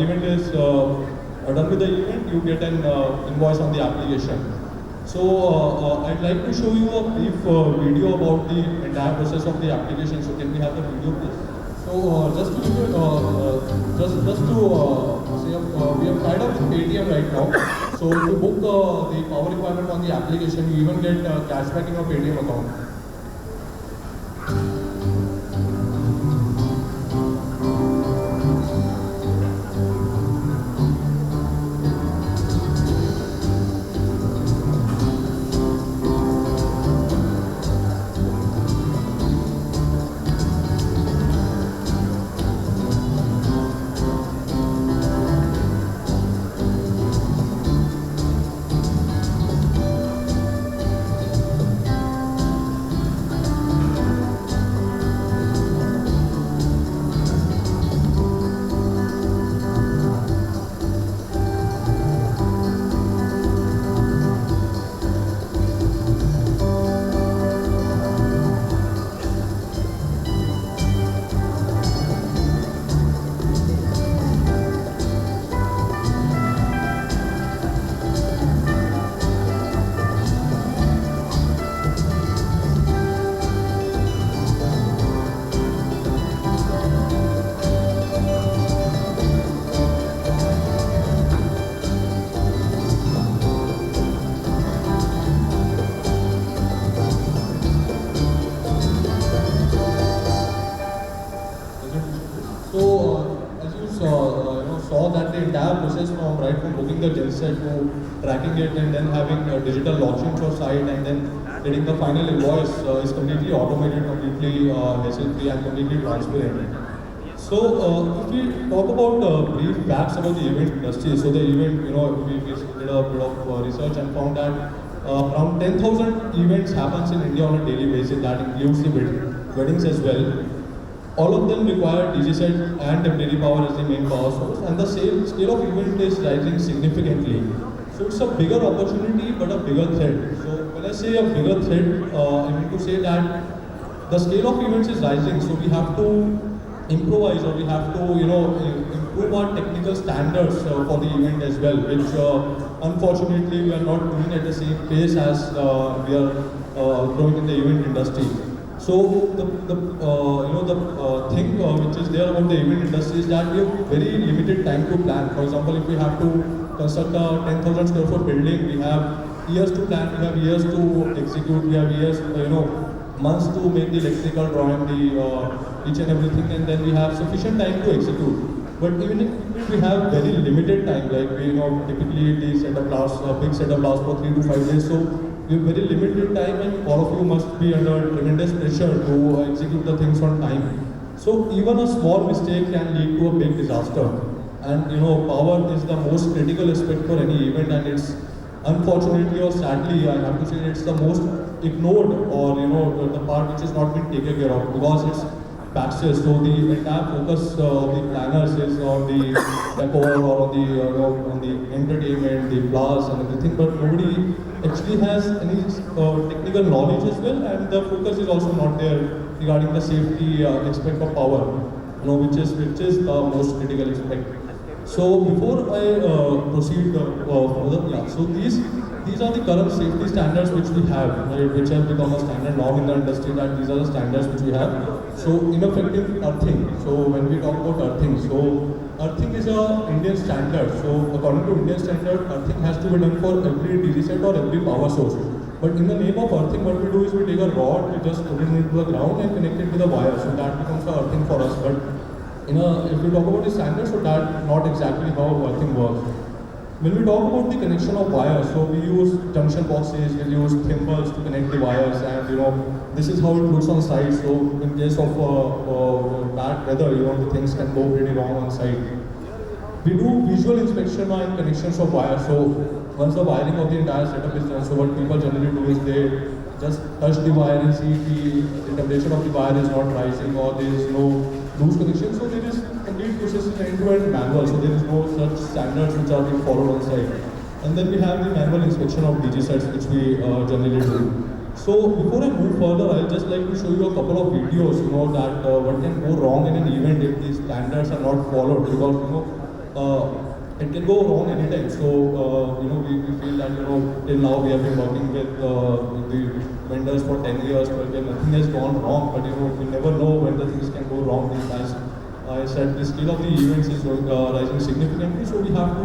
event is done with the event, you get an invoice on the application. So I'd like to show you a brief video about the entire process of the application. So can we have the video, please? So just to give you, say, we have tied up with Paytm right now. So if you book the power requirement on the application, you even get cashback in your Paytm account. Saw that the entire process from booking the genset to tracking it and then having digital launching your site and then getting the final invoice is completely automated, completely hassle-free and completely transparent. So if we talk about brief facts about the event industry, so the event, we did a bit of research and found that around 10,000 events happens in India on a daily basis. That includes the weddings as well. All of them require DG set and temporary power as the main power source, and the scale of event is rising significantly. So it's a bigger opportunity but a bigger threat. So when I say a bigger threat, I mean to say that the scale of events is rising, so we have to improvise or we have to improve our technical standards for the event as well, which unfortunately we are not doing at the same pace as we are growing in the event industry. So the thing which is there about the event industry is that we have very limited time to plan. For example, if we have to construct a 10,000 square foot building, we have years to plan, we have years to execute, we have years, months to make the electrical drawing, each and everything, and then we have sufficient time to execute. But even if we have very limited time, like typically the setup lasts, big setup lasts for 3 to 5 days, so we have very limited time and all of you must be under tremendous pressure to execute the things on time. So even a small mistake can lead to a big disaster. And power is the most critical aspect for any event, and it's unfortunately or sadly, I have to say it's the most ignored, or the part which has not been taken care of, because it's backstage. So the entire focus of the planners is on the decor or on the entertainment, the flowers and everything, but nobody actually has any technical knowledge as well, and the focus is also not there regarding the safety aspect of power, which is the most critical aspect. So before I proceed further, so these are the current safety standards which we have, right, which have become a standard norm in the industry, that these are the standards which we have. So ineffective earthing. So when we talk about earthing, so earthing is a Indian standard. So according to Indian standard, earthing has to be done for every DG set or every power source. But in the name of earthing, what we do is we take a rod, we just put it into the ground and connect it with a wire. So that becomes the earthing for us. But if we talk about the standards, so that's not exactly how earthing works. When we talk about the connection of wires, so we use junction boxes, we use thimbles to connect the wires, and this is how it looks on site. So in case of bad weather, the things can go pretty wrong on site. We do visual inspection and connections of wires. So once the wiring of the entire setup is done, so what people generally do is they just touch the wire and see if the temperature of the wire is not rising or there is no loose connection. So there is complete process in end-to-end manual. So there is no such standards which are being followed on site. And then we have the manual inspection of DG sets, which we generally do. So before I move further, I'd just like to show you a couple of videos, that what can go wrong in an event if these standards are not followed. Because it can go wrong anytime. So, we feel that, till now we have been working with the vendors for 10 years, but nothing has gone wrong. But, we never know when the things can go wrong. As I said, the scale of the events is rising significantly, so we have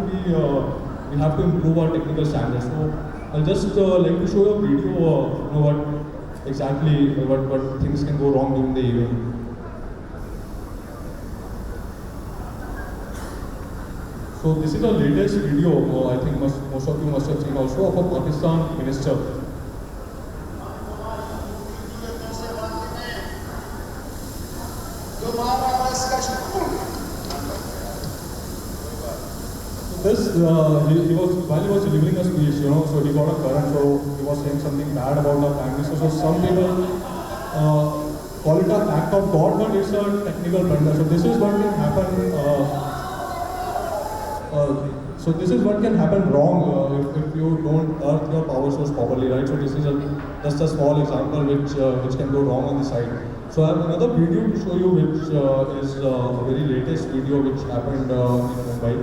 to improve our technical standards. So, I'll just like to show you a video, what things can go wrong during the event. So this is the latest video, I think most of you must have seen also, of a Pakistan minister. While he was delivering a speech, so he got a current, so he was saying something bad about the Prime Minister. So some people call it an act of God, but it's a technical blunder. So this is what can happen. This is what can happen wrong if you don't earth your power source properly, right? So this is just a small example which can go wrong on the side. So I have another video to show you, which is a very latest video which happened in Mumbai.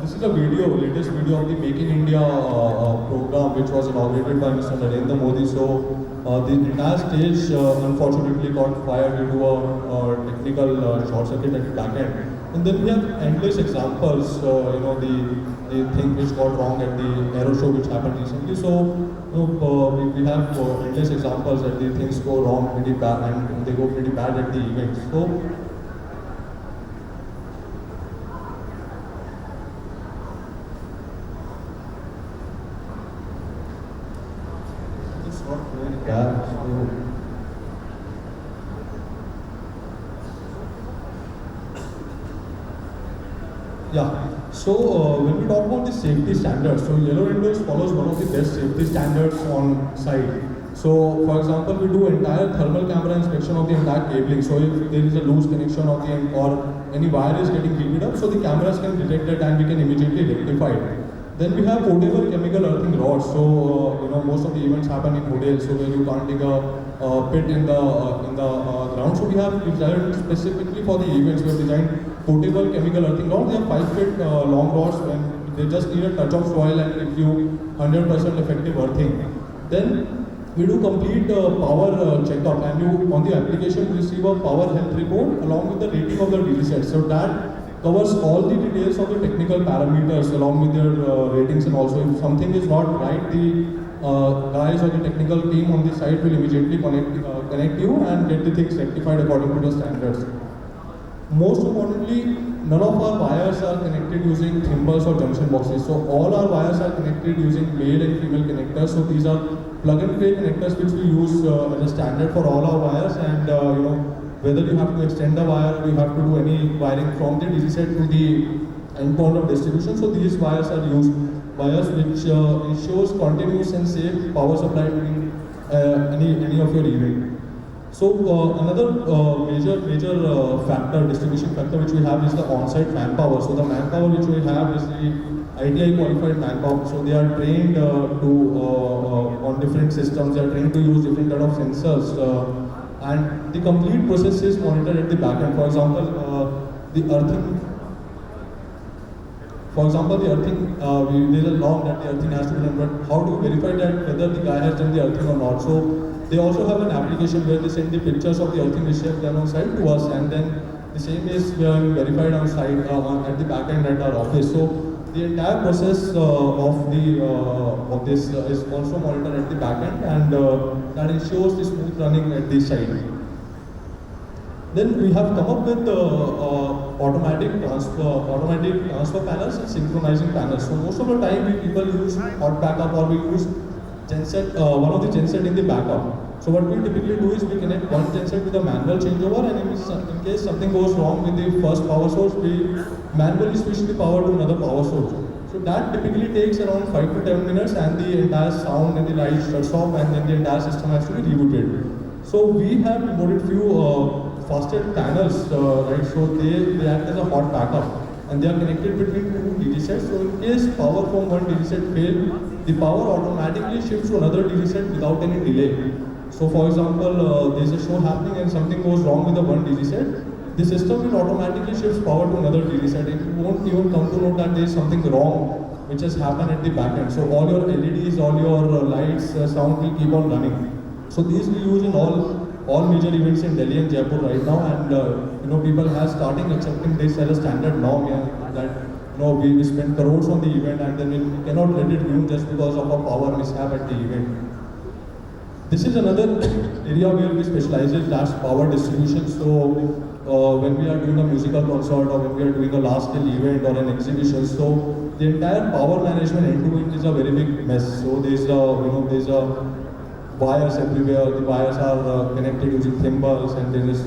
This is a latest video of the Make in India program, which was inaugurated by Mr. Narendra Modi. So the entire stage unfortunately got fired due to a technical short circuit at the back end. And then we have endless examples, the thing which got wrong at the aero show which happened recently. So we have endless examples that the things go wrong pretty bad and they go pretty bad at the event. So when we talk about the safety standards, so Yellow Windows follows one of the best safety standards on site. So, for example, we do entire thermal camera inspection of the entire cabling. So, if there is a loose connection of the or any wire is getting heated up, so the cameras can detect it and we can immediately rectify it. Then we have portable chemical earthing rods. So, most of the events happen in hotels, so where you can't dig a pit in the ground. So, we have designed specifically for the events. We have designed portable chemical earthing rods. They are 5 feet long rods, and they just need a touch of soil and give you 100% effective earthing. Then we do complete power checkup, and you on the application receive a power health report along with the rating of the DG set. So that covers all the details of the technical parameters along with their ratings, and also if something is not right, the guys or the technical team on the site will immediately connect you and get the things rectified according to the standards. Most importantly, none of our wires are connected using thimbles or junction boxes. So all our wires are connected using male and female connectors. So these are plug and play connectors which we use as a standard for all our wires. And whether you have to extend the wire or you have to do any wiring from the DC set to the endpoint of distribution. So these wires are used wires which ensures continuous and safe power supply during any of your event. So another major distribution factor which we have is the on-site manpower. So the manpower which we have is the ITI qualified manpower. So they are trained on different systems. They are trained to use different kind of sensors, and the complete process is monitored at the back end. For example, the earthing. There's a law that the earthing has to be done, but how do you verify that whether the guy has done the earthing or not? So they also have an application where they send the pictures of the earthing which they have done on site to us, and then the same is verified on site at the back end at our office. So the entire process of this is also monitored at the back end, and that ensures the smooth running at the site. Then we have come up with automatic transfer panels and synchronizing panels. So most of the time people use hot backup, or we use genset, one of the genset in the backup. So what we typically do is we connect one genset with a manual changeover, and in case something goes wrong with the first power source, we manually switch the power to another power source. So that typically takes around 5 to 10 minutes, and the entire sound and the light shuts off, and then the entire system has to be rebooted. So we have imported few faster panels, right? So they act as a hot backup, and they are connected between two DG sets. So in case power from one DG set fails, the power automatically shifts to another DG set without any delay. So for example, there is a show happening and something goes wrong with the one DG set, the system will automatically shift power to another DG set. It won't even come to know that there is something wrong which has happened at the back end. So all your LEDs, all your lights, sound will keep on running. So these we use in all major events in Delhi and Jaipur right now, and people have starting accepting this as a standard norm. Yeah, that we spend crores on the event and then we cannot let it ruin just because of a power mishap at the event. This is another area where we specialize in, that's power distribution. So when we are doing a musical concert or when we are doing a large scale event or an exhibition, so the entire power management end-to-end is a very big mess. So there's a wires everywhere. The wires are connected using thimbles, and there is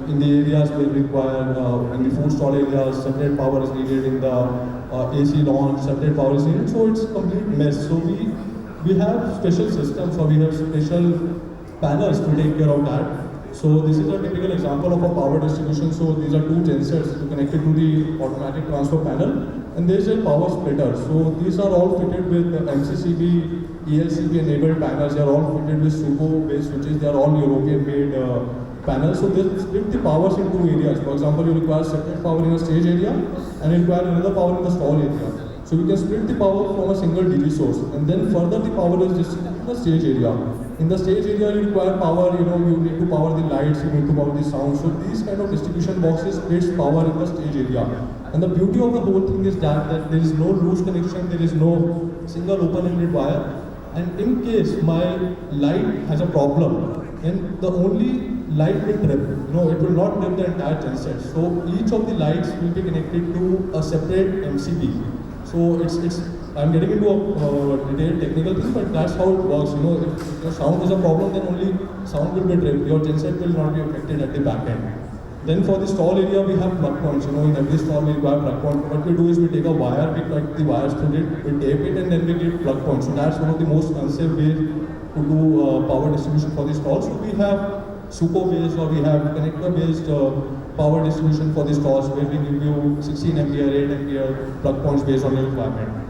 in the areas where we require in the food stall areas separate power is needed, in the AC launch separate power is needed. So it's a complete mess. So we have special systems, or we have special panels to take care of that. So this is a typical example of a power distribution. So these are two gensets connected to the automatic transfer panel, and there is a power splitter. So these are all fitted with MCCB, ELCB enabled panels. They are all fitted with SUCO based switches. They are all European made panels. So they split the powers in two areas. For example, you require separate power in a stage area and you require another power in the stall area. So we can split the power from a single DG source, and then further the power is distributed in the stage area. In the stage area, you require power, you need to power the lights, you need to power the sound. So these kind of distribution boxes splits power in the stage area. And the beauty of the whole thing is that there is no loose connection, there is no single open-ended wire. And in case my light has a problem, then the only light will trip. It will not trip the entire genset. So each of the lights will be connected to a separate MCB. So I'm getting into a detailed technical thing, but that's how it works. If your sound is a problem, then only sound will be tripped. Your genset will not be affected at the back end. Then for the stall area, we have plug points. In every stall we require plug point. What we do is we take a wire, we cut the wires through it, we tape it, and then we get plug points. So that's one of the most unsafe ways to do power distribution for the stalls. So we have SUCO based, or we have connector based power distribution for the stalls, where we give you 16 ampere, 8 ampere plug points based on your requirement.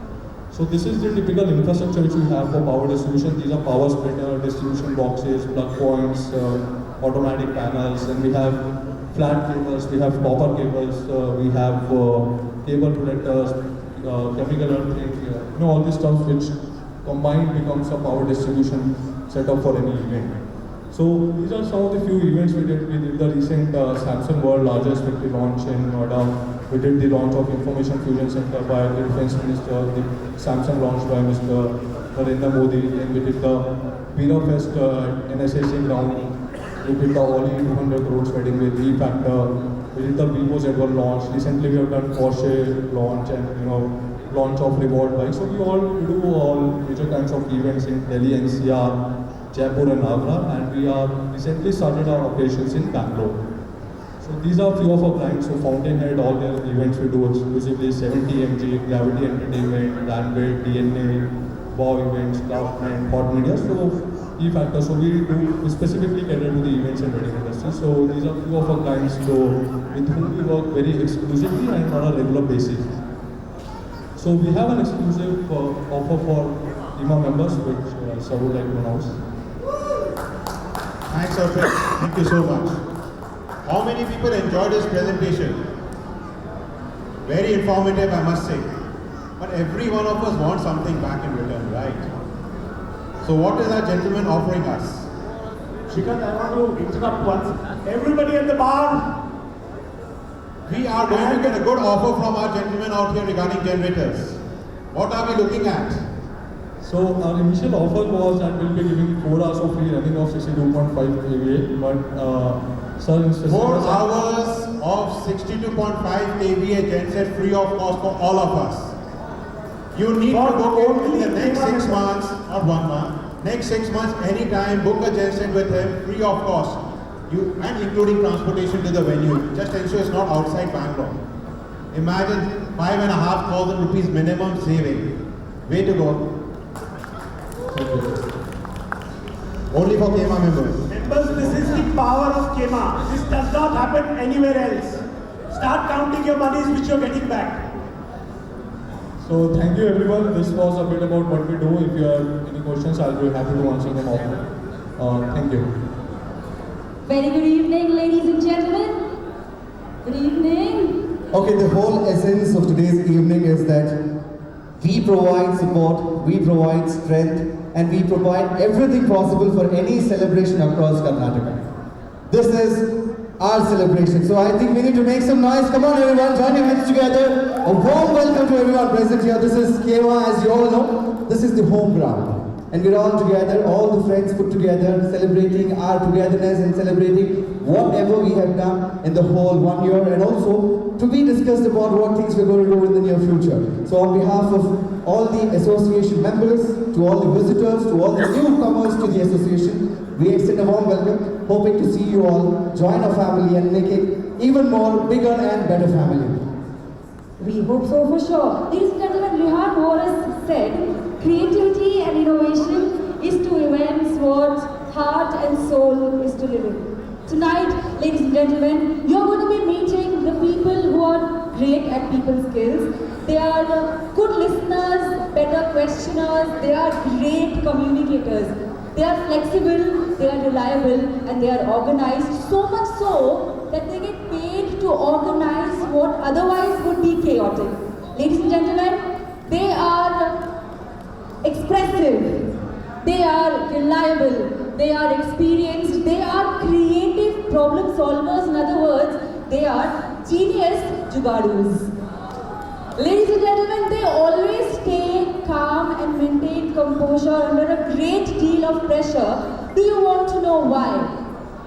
So this is the typical infrastructure which we have for power distribution. These are power splitter, distribution boxes, plug points, automatic panels, and we have flat cables, we have copper cables, we have cable protectors, chemical earthing, all this stuff which combined becomes a power distribution setup for any event. So these are some of the few events we did. We did the recent Samsung World largest victory launch in Noida. We did the launch of Information Fusion Center by the Defense Minister, the Samsung launch by Mr. Narendra Modi. Then we did the Veera Fest NSSC ground. We did the Oli 200 crores wedding with E-Factor. We did the Vivo Z1 launch. Recently we have done Porsche launch and launch of reward bike. So we do all major kinds of events in Delhi, NCR, Jaipur and Agra, and we are recently started our operations in Bangalore. So these are few of our clients. So Fountainhead, all their events we do exclusively, 70mg, Gravity Entertainment, Rambit, DNA, Wow Events, Craftman, Hot Media. So E-Factor. So we specifically cater to the events and wedding industry. So these are few of our clients with whom we work very exclusively and on a regular basis. So we have an exclusive offer for KEMA members, which Sir would like to announce. Thanks, Arpit. Thank you so much. How many people enjoyed this presentation? Very informative, I must say. But every one of us wants something back in return, right? So what is our gentleman offering us? Shrikant, I want to interrupt once. Everybody at the bar. We are going to get a good offer from our gentleman out here regarding generators. What are we looking at? So our initial offer was that we'll be giving 4 hours of free running of 62.5 kVA, but sir, 4 hours of 62.5 kVA genset free of cost for all of us. You need to book it in the next 6 months, not 1 month. Next 6 months, anytime, book a genset with him free of cost. And including transportation to the venue. Just ensure it's not outside Bangalore. Imagine 5,500 rupees minimum saving. Way to go. Only for KEMA members. Members, this is the power of KEMA. This does not happen anywhere else. Start counting your monies which you're getting back. So thank you everyone. This was a bit about what we do. If you have any questions, I'll be happy to answer them all. Thank you. Very good evening, ladies and gentlemen. Good evening. Okay, the whole essence of today's evening is that we provide support, we provide strength, and we provide everything possible for any celebration across Karnataka. This is our celebration. So I think we need to make some noise. Come on everyone, join your hands together. A warm welcome to everyone present here. This is KEMA, as you all know. This is the home ground. And we're all together, all the friends put together, celebrating our togetherness and celebrating whatever we have done in the whole 1 year, and also to be discussed about what things we're going to do in the near future. So on behalf of all the association members, to all the visitors, to all the newcomers to the association, we extend a warm welcome, hoping to see you all join our family and make it even more bigger and better family. We hope so for sure. Ladies and gentlemen, Rehan Morris said, creativity and innovation is to events what heart and soul is to living. Tonight, ladies and gentlemen, you're going to be meeting the people who are great at people skills. They are good listeners, better questioners, they are great communicators. They are flexible, they are reliable, and they are organized, so much so that they get paid to organize what otherwise would be chaotic. Ladies and gentlemen, they are expressive, they are reliable, they are experienced, they are creative problem solvers. In other words, they are genius jugadus. Ladies and gentlemen, they always stay calm and maintain composure under a great deal of pressure. Do you want to know why?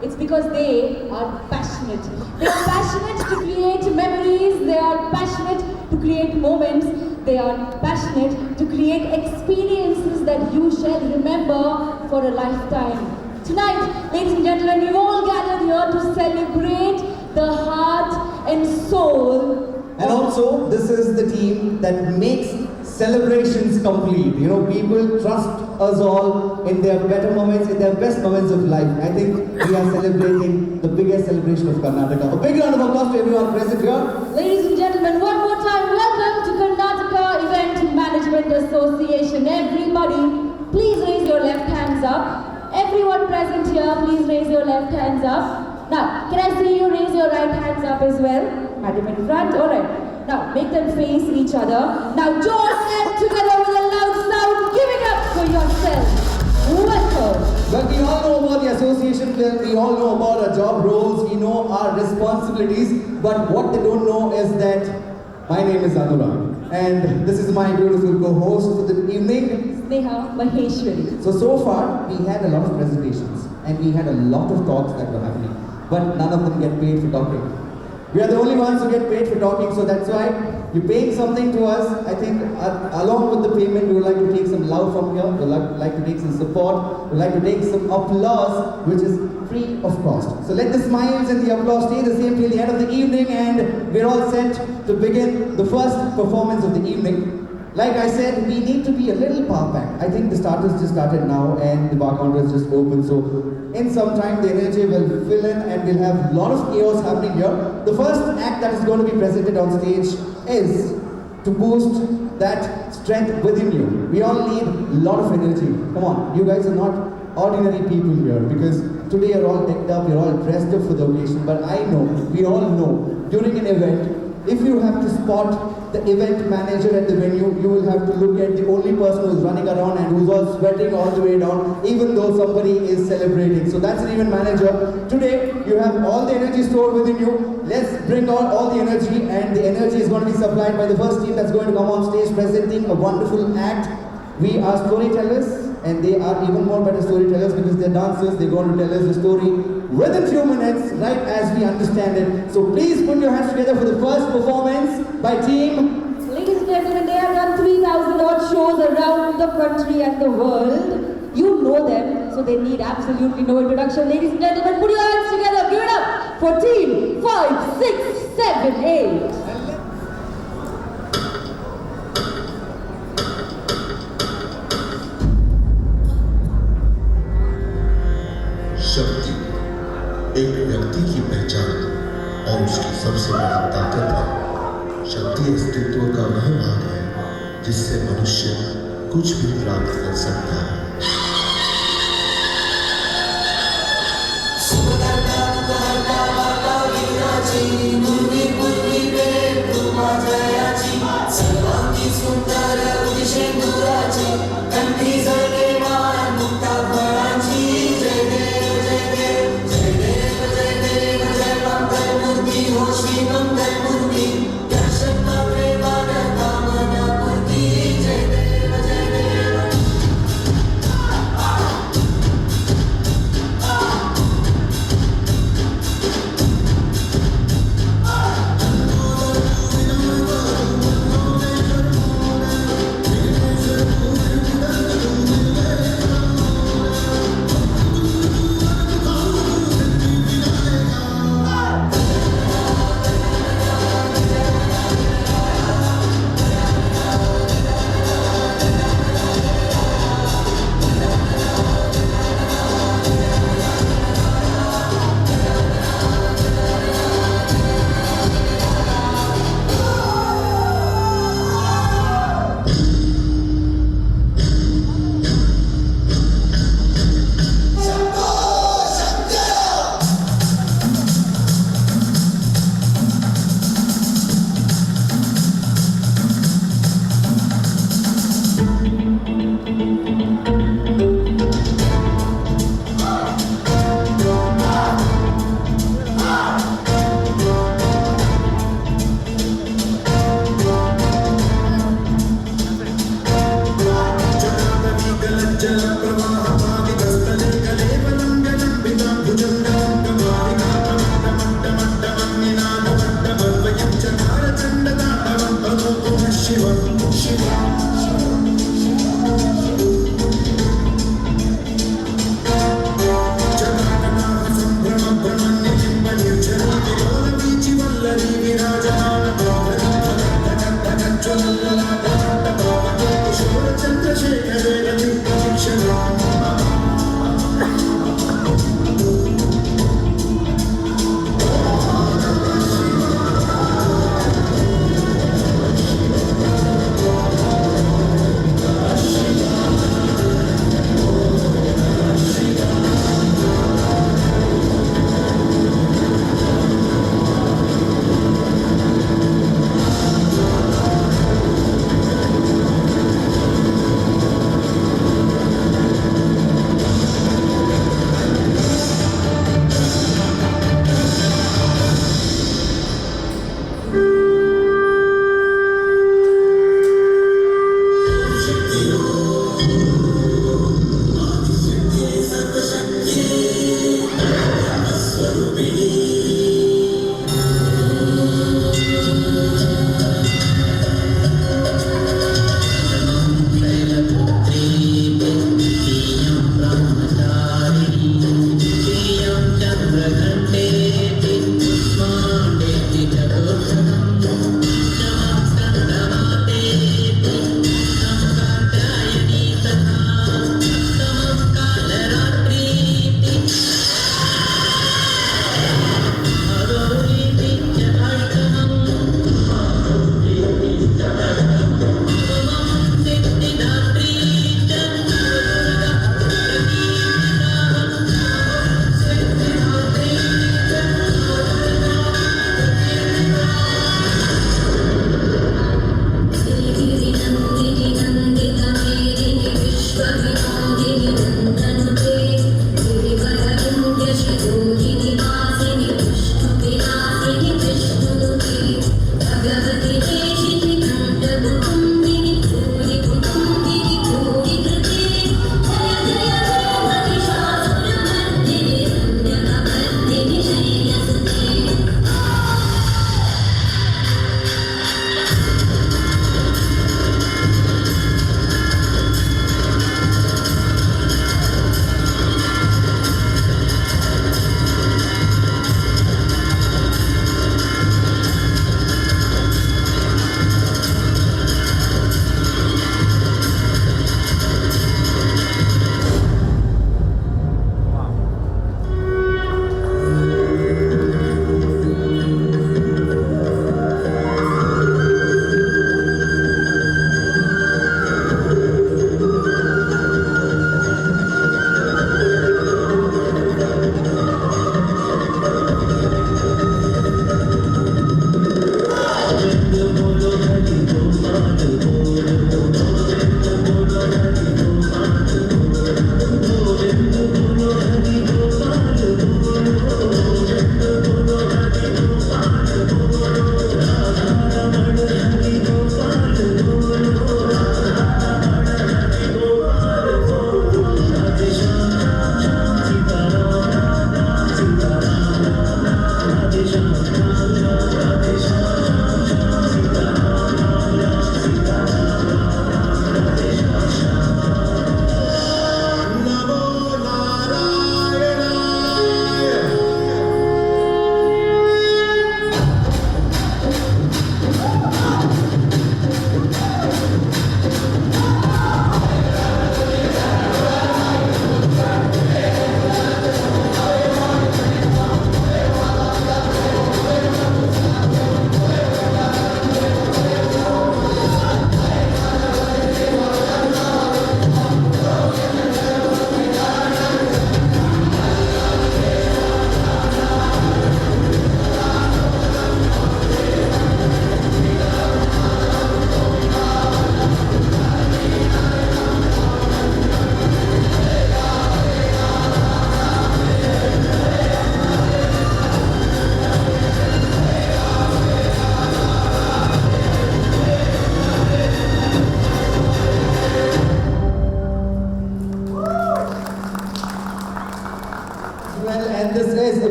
It's because they are passionate. They are passionate to create memories, they are passionate to create moments, they are passionate to create experiences that you shall remember for a lifetime. Tonight, ladies and gentlemen, we've all gathered here to celebrate the heart and soul. And also, this is the team that makes celebrations complete. You know, people trust us all in their better moments, in their best moments of life. I think we are celebrating the biggest celebration of Karnataka. A big round of applause to everyone present here. Ladies and gentlemen, one more time, welcome to Karnataka Event Management Association. Everybody, please raise your left hands up. Everyone present here, please raise your left hands up. Now, can I see you raise your right hands up as well? Madam in front, alright. Now, make them face each other. Now, join them together with a loud sound. Give it up for yourself. Welcome. Well, we all know about the association, we all know about our job roles, we know our responsibilities, but what they don't know is that my name is Anurag, and this is my beautiful co-host for the evening, Sneha Maheshwari. So far, we had a lot of presentations, and we had a lot of talks that were happening, but none of them get paid for talking. We are the only ones who get paid for talking, so that's why you're paying something to us. I think along with the payment, we would like to take some love from here, we would like to take some support, we would like to take some applause, which is free of cost. So let the smiles and the applause stay the same till the end of the evening, and we're all set to begin the first performance of the evening. Like I said, we need to be a little power packed. I think the starters just started now and the bar counter is just open, so in some time the energy will fill in and we'll have a lot of chaos happening here. The first act that is going to be presented on stage is to boost that strength within you. We all need a lot of energy. Come on, you guys are not ordinary people here, because today you're all decked up, you're all dressed up for the occasion, but I know, we all know, during an event, if you have to spot the event manager at the venue, you will have to look at the only person who's running around and who's all sweating all the way down, even though somebody is celebrating. So that's an event manager. Today, you have all the energy stored within you. Let's bring out all the energy, and the energy is going to be supplied by the first team that's going to come on stage presenting a wonderful act. We are storytellers, and they are even more better storytellers because they're dancers. They're going to tell us the story within few minutes, right as we understand it. So please put your hands together for the first performance by team. Ladies and gentlemen, they have done 3,000 odd shows around the country and the world. You know them, so they need absolutely no introduction. Ladies and gentlemen, put your hands together. Give it up for team 5, 6, 7, 8. व्यक्ति की पहचान और उसकी सबसे बड़ी ताकत है। शक्ति अस्तित्व का वह भाग है जिससे मनुष्य कुछ भी प्राप्त कर सकता है।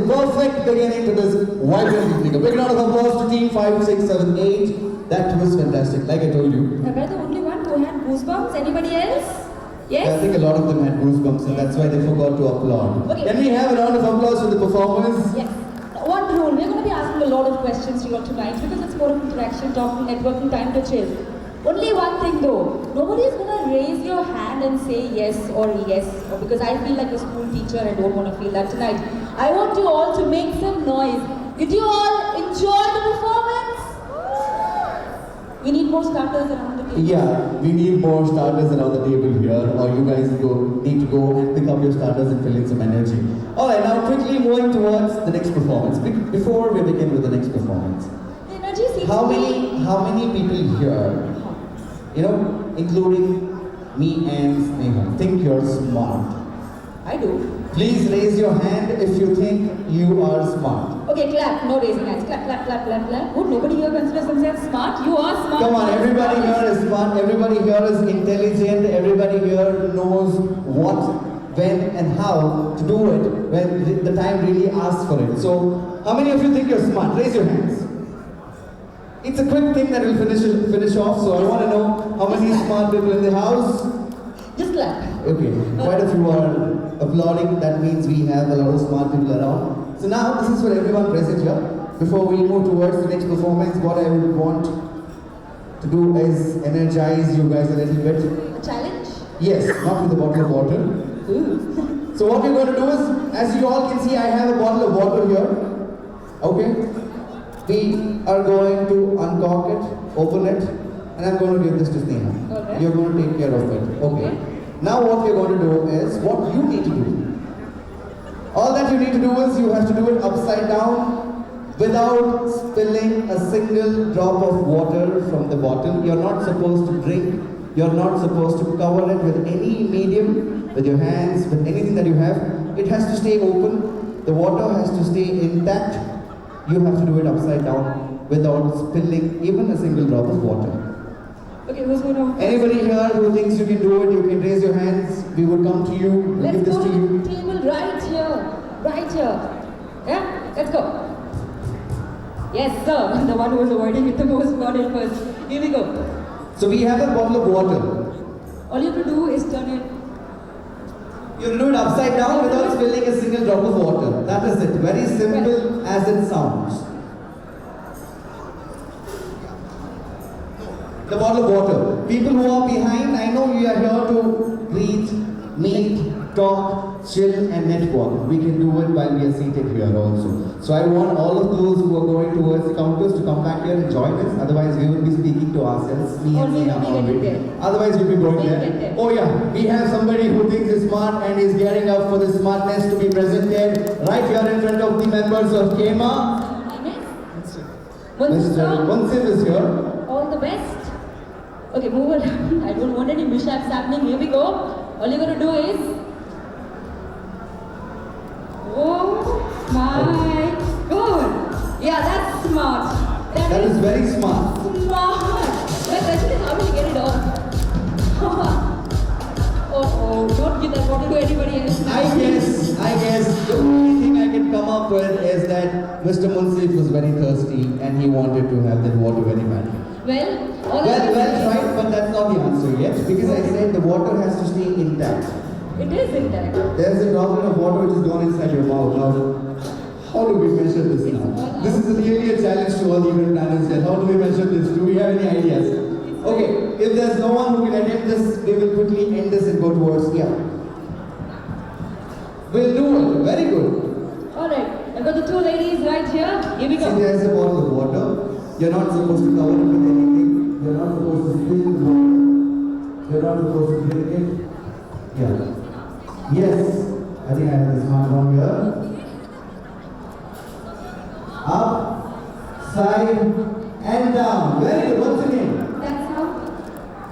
perfect beginning to this vibrant evening. A big round of applause to team 5, 6, 7, 8. That was fantastic, like I told you. Am I the only one who had goosebumps? Anybody else? Yes? I think a lot of them had goosebumps and that's why they forgot to applaud. Okay. Can we have a round of applause for the performers? Yes. One rule, we're going to be asking a lot of questions to you tonight because it's more of interaction, talking, networking, time to chill. Only one thing though, nobody is going to raise your hand and say yes or because I feel like a school teacher and don't want to feel that tonight. I want you all to make some noise. Did you all enjoy the performance? We need more starters around the table. Yeah, we need more starters around the table here, or you guys need to go and pick up your starters and fill in some energy. Alright, now quickly moving towards the next performance. Before we begin with the next performance, The energy seems how to be... many people here, including me and Sneha, think you're smart? I do. Please raise your hand if you think you are smart. Okay, clap. No raising hands. Clap, clap, clap, clap, clap. Would nobody here considers themselves smart? You are smart. Come on, everybody here is smart, everybody here is intelligent, everybody here knows what, when and how to do it when the time really asks for it. So, how many of you think you're smart? Raise your hands. It's a quick thing that will finish off, so I want to know how many smart people in the house. Just clap. Okay, quite a few are applauding. That means we have a lot of smart people around. So now this is for everyone present here. Before we move towards the next performance, what I would want to do is energize you guys a little bit. A challenge? Yes, not with a bottle of water. Ooh. So what we're going to do is, as you all can see, I have a bottle of water here. Okay? We are going to uncork it, open it, and I'm going to give this to Sneha. Okay. You're going to take care of it. Okay. Now what we're going to do is what you need to do. All that you need to do is you have to do it upside down without spilling a single drop of water from the bottle. You're not supposed to drink. You're not supposed to cover it with any medium, with your hands, with anything that you have. It has to stay open. The water has to stay intact. You have to do it upside down without spilling even a single drop of water. Okay, who's going to... Anybody here who thinks you can do it, you can raise your hands. We will come to you. We'll Let's give this go to to you. the table right here. Right here. Yeah? Let's go. Yes, sir. The one who was avoiding it the most got it first. Here we go. So we have a bottle of water. All you have to do is turn it. You do it upside down without spilling a single drop of water. That is it. Very simple as it sounds. The bottle of water. People who are behind, I know you are here to breathe, meet, talk, chill and network. We can do it while we are seated here also. So I want all of those who are going towards the counters to come back here and join us. Otherwise we will be speaking to ourselves. Me and Neha already. Otherwise we'll be going there. Oh yeah, we have somebody who thinks is smart and is gearing up for the smartness to be presented right here in front of the members of KEMA. Mr. Munsif is here. All the best. Okay, move on. I don't want any mishaps happening. Here we go. All you're going to do is... Oh my God. Yeah, that's smart. That is very smart. Smart. The question is how will you get it off? Oh, don't give that water to anybody else. I guess the only thing I can come up with is that Mr. Munsif was very thirsty and he wanted to have that water very badly. Well, right, but that's not the answer yet because I said the water has to stay intact. It is intact. There's a droplet of water which has gone inside your mouth. Now, how do we measure this now? This is really a challenge to all the event planners here. How do we measure this? Do we have any ideas? Okay, if there's no one who can attend this, we will quickly end this and go towards here. We'll do it. Very good. Alright, I've got the two ladies right here. Here we go. See, there's a bottle of water. You're not supposed to cover it with anything. You're not supposed to spill the water. You're not supposed to drink it. Yeah. Yes. I think I have this one wrong here. Up, side, and down. Very good. Once again. That's how.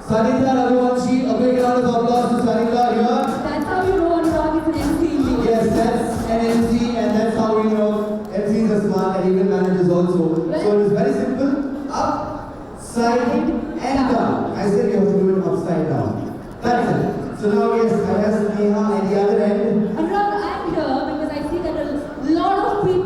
Sanita Raghuvanshi, a big round of applause to Sanita here. That's how you know a dog is an MC. Yes, that's an MC, and that's how we know MCs are smart and even managers also. So it is very simple. Up, side, and down. I said you have to do it upside down. That's it. So now yes, I have Neha at the other end. Anurag, I'm here because I see that a lot of people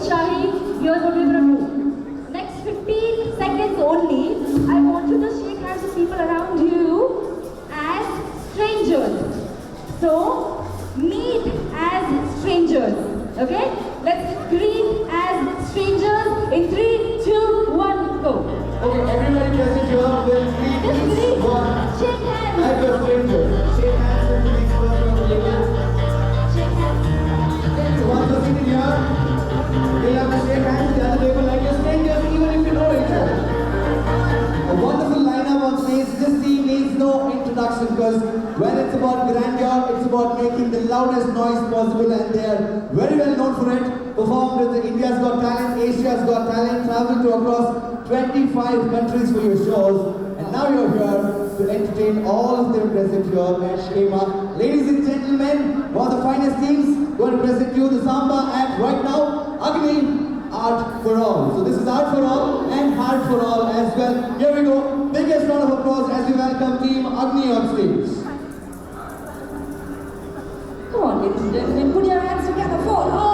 Shahi, here's what we're going to do. Next 15 seconds only, I want you to shake hands with people around you as strangers. So, meet as strangers. Okay? Let's greet as strangers in 3, 2, 1, go. Okay, everybody present here will greet each one Shake hands. as a stranger. Shake hands with the next person on the table. Shake hands. So once you're sitting here, you'll have to shake hands with the other table like you're strangers even if you know each other. A wonderful lineup on stage. This team needs no introduction because when it's about grandeur, it's about making the loudest noise possible, and they are very well known for it. Performed with the India's Got Talent, Asia's Got Talent, traveled to across 25 countries for your shows, and now you're here to entertain all of them present here at KEMA. Ladies and gentlemen, one of the finest teams going to present you the Samba act right now, Agni. Art for all. So this is Art for all and Heart for all as well. Here we go. Biggest round of applause as we welcome Team Agni on stage. Come on, ladies and gentlemen, put your hands together for Agni.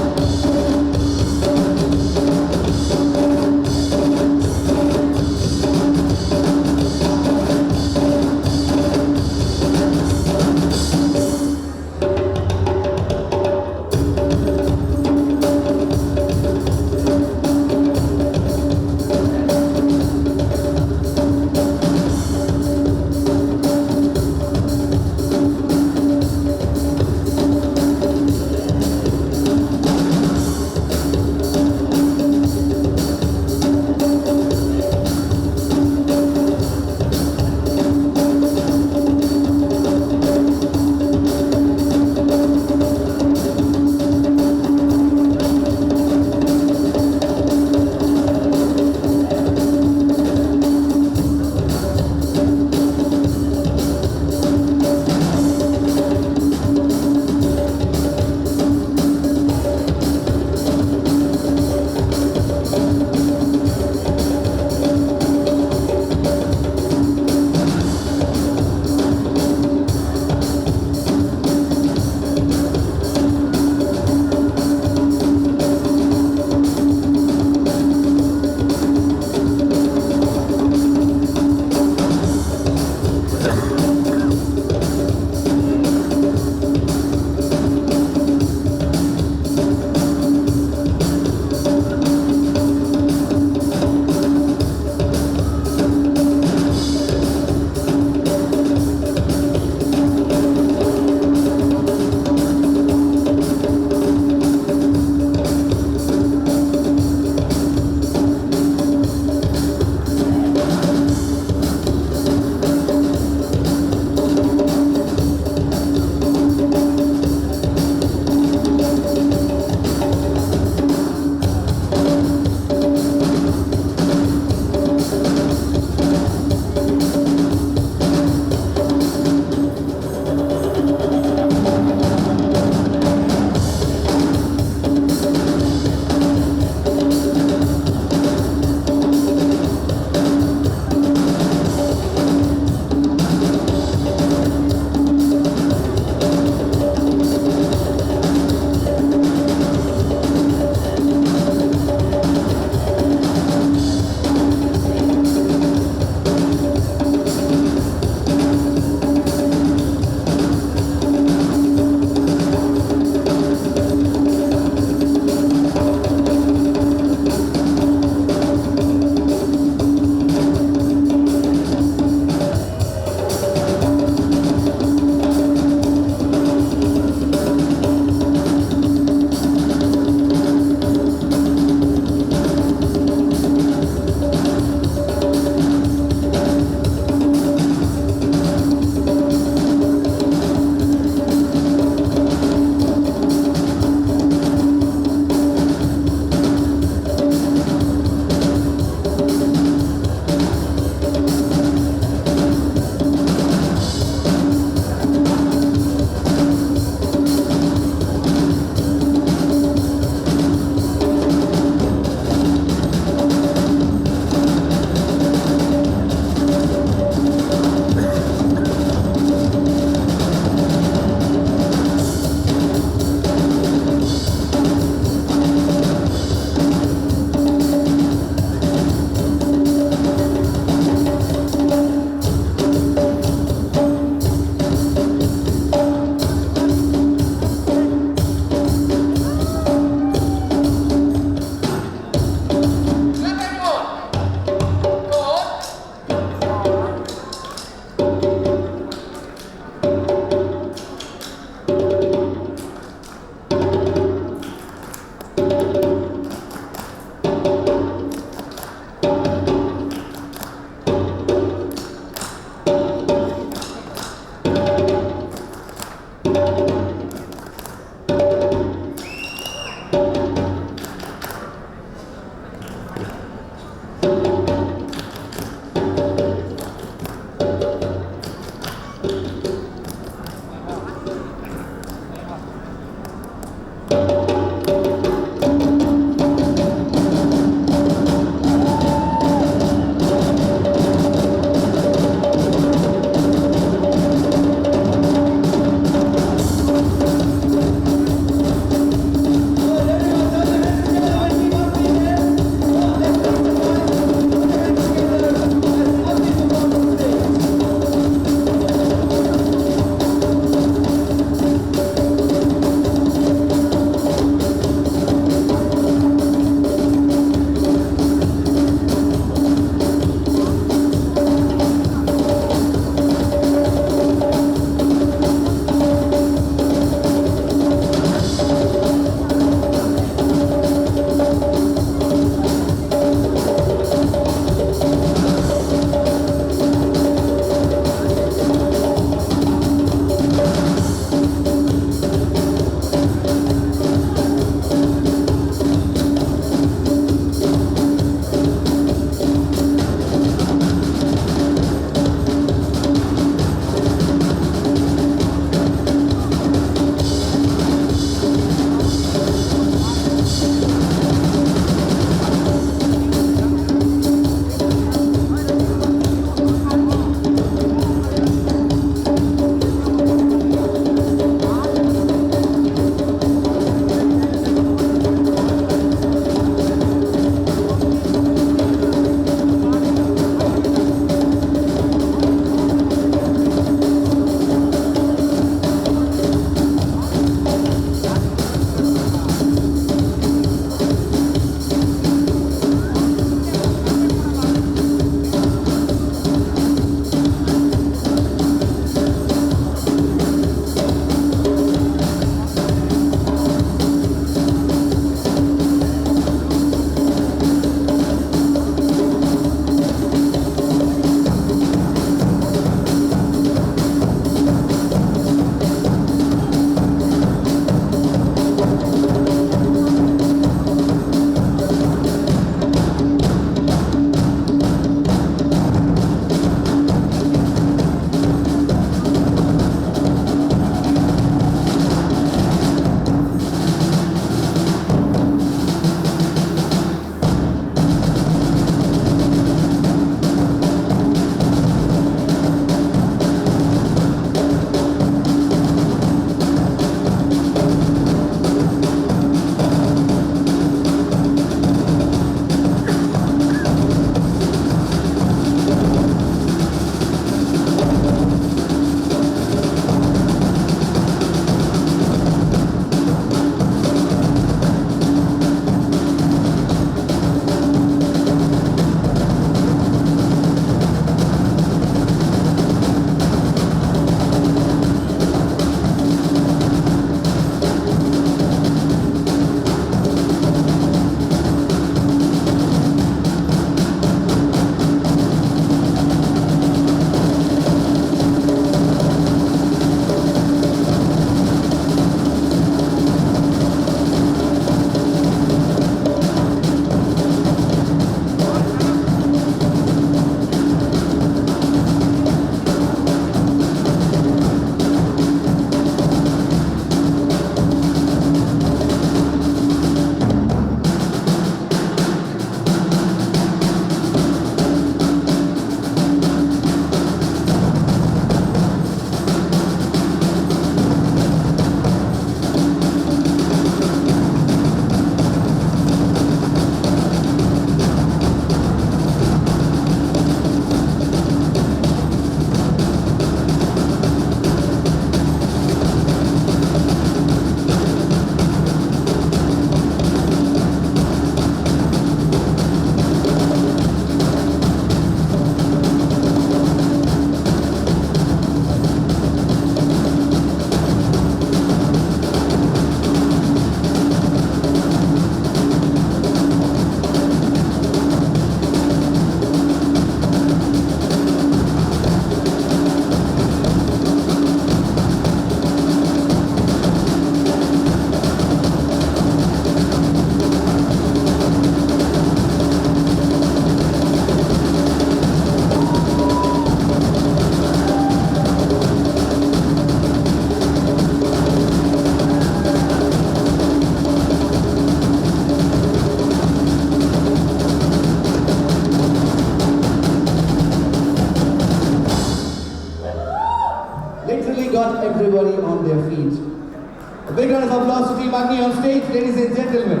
A big round of applause to Team Agni on stage, ladies and gentlemen.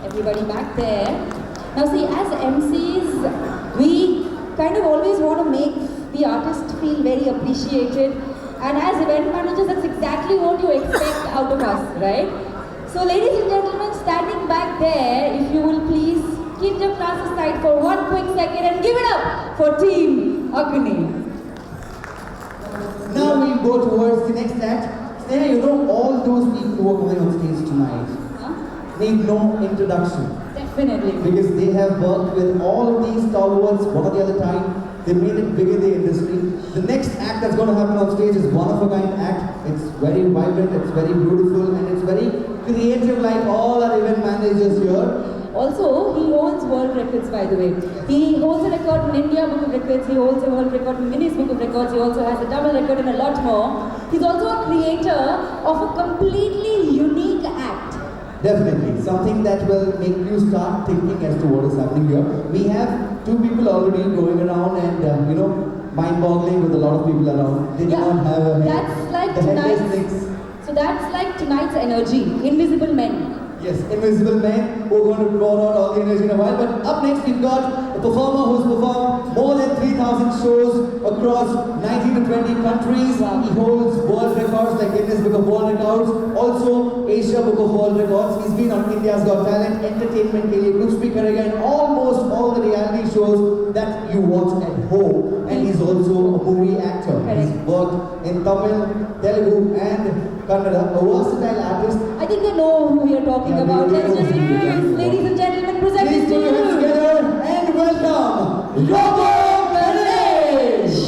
Everybody back there. Now see, as MCs, we kind of always want to make the artist feel very appreciated. And as event managers, that's exactly what you expect out of us, right? So ladies and gentlemen, standing back there, if you will please keep your class aside for one quick second and give it up for Team Agni. Now we'll go towards the next act. Sneha, you know all those people who are coming on stage tonight need no introduction. Definitely. Because they have worked with all of these stalwarts one or the other time. They made it big in the industry. The next act that's going to happen on stage is one of a kind act. It's very vibrant, it's very beautiful, and it's very creative like all our event managers here. Also, he holds world records, by the way. He holds a record in India Book of Records, he holds a world record in Guinness Book of Records, he also has a double record and a lot more. He's also a creator of a completely unique act. Definitely, something that will make you start thinking as to what is happening here. We have two people already going around and, mind-boggling with a lot of people around. They do not have a head. That's like The headless tonight's, things. so that's like tonight's energy, Invisible Men. Yes, invisible men who are going to pour out all the energy in a while. But up next we've got a performer who's performed more than 3,000 shows across 19 to 20 countries. Wow. He holds world records like Guinness Book of World Records, also Asia Book of World Records. He's been on India's Got Talent, Entertainment के लिए कुछ भी करेगा, and almost all the reality shows that you watch at home. And he's also a movie actor. He's worked in Tamil, Telugu and Kannada, a versatile artist. I think they know who we are talking about. Let's just introduce, ladies and gentlemen, present Please this to put your hands you. together and welcome Robo Ganesh!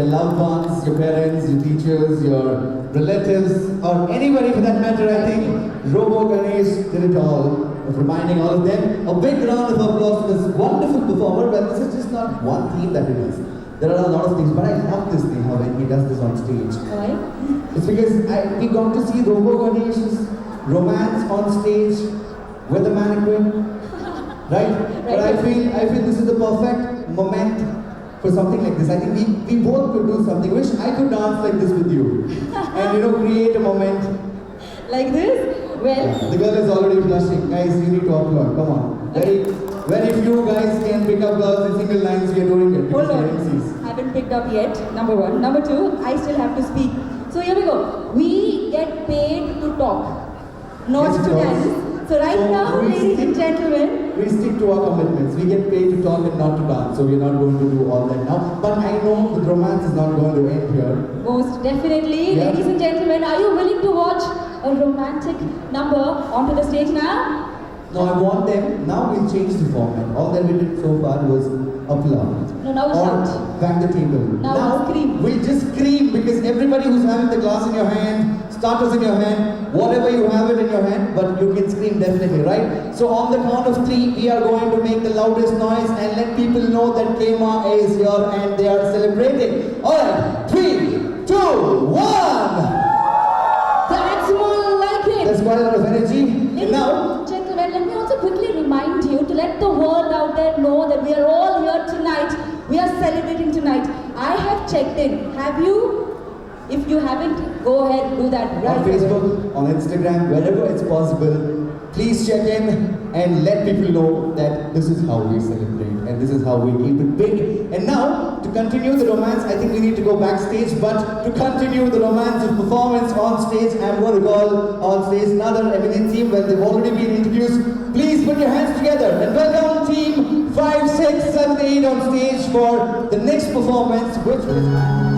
your loved ones, your parents, your teachers, your relatives, or anybody for that matter. I think Robo Ganesh did it all, of reminding all of them. A big round of applause to this wonderful performer. Well, this is just not one theme that he does. There are a lot of things, but I love this thing, how when he does this on stage. Why? It's because we got to see Robo Ganesh's romance on stage with the mannequin. Right? But I feel this is the perfect moment for something like this. I think we both could do something. Wish I could dance like this with you. And create a moment. Like this? Well... The girl is already blushing. Guys, you need to applaud. Come on. Very few guys can pick up girls in single lines. We are doing it. Hold on. Haven't picked up yet, number one. Number two, I still have to speak. So here we go. We get paid to talk, not to dance. So now, ladies and gentlemen, we stick to our commitments. We get paid to talk and not to dance. So we're not going to do all that now. But I know the romance is not going to end here. Most definitely. Yeah. Ladies and gentlemen, are you willing to watch a romantic number onto the stage now? No, I want them. Now we'll change the format. All that we did so far was applaud. No, now we'll shout. Bang the table. Now we'll scream. We'll just scream because everybody who's having the glass in your hand, starters in your hand, whatever you have it in your hand, but you can scream definitely, right? So on the count of 3, we are going to make the loudest noise and let people know that KEMA is here and they are celebrating. Alright, 3, 2, 1! That's more like it! There's quite a lot of energy. Now, gentlemen, let me also quickly remind you to let the world out there know that we are all here tonight. We are celebrating tonight. I have checked in. Have you? If you haven't, go ahead, do that right on Facebook, on Instagram, wherever it's possible. Please check in and let people know that this is how we celebrate and this is how we keep it big. And now, to continue the romance, I think we need to go backstage, but to continue the romance of performance on stage, I'm going to call on stage another eminent team. Well, they've already been introduced. Please put your hands together and welcome team 5, 6, 7, 8 on stage for the next performance, which is...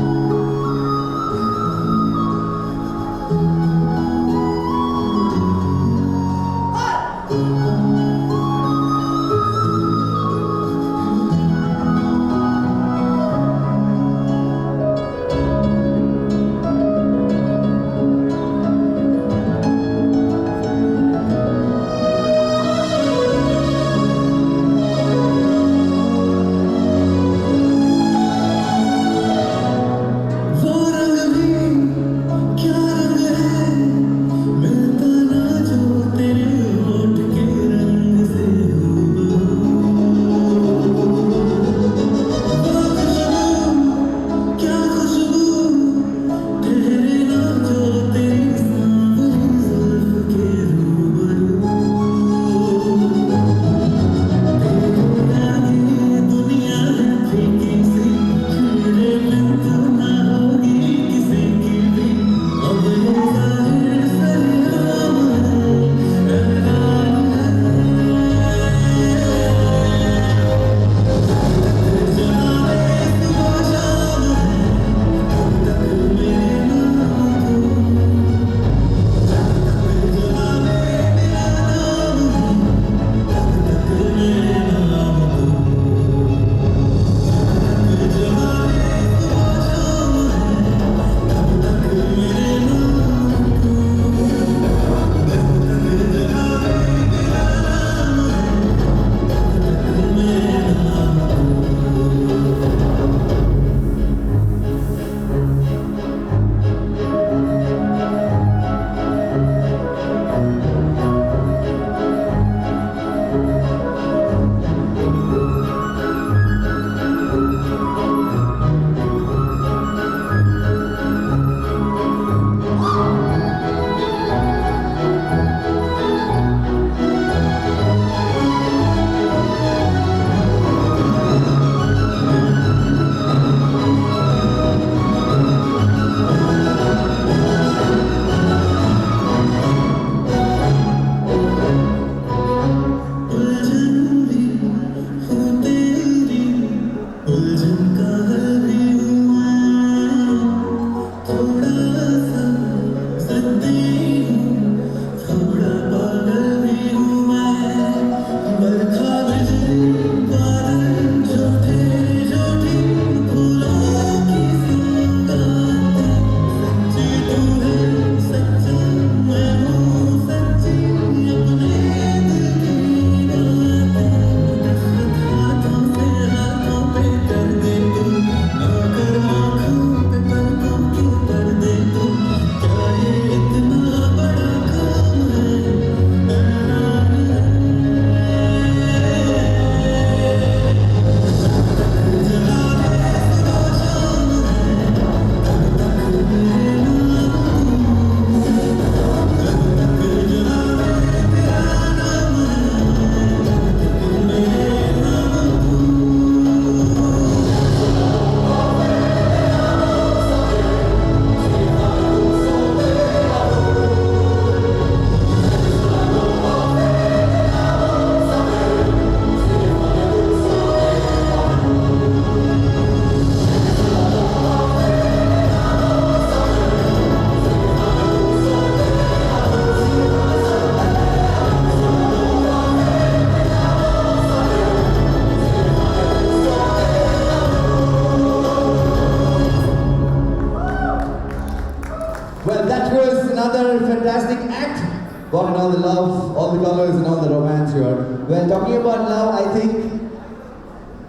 Well, that was another fantastic act. Wow, and all the love, all the colors, and all the romance here. Well, talking about love, I think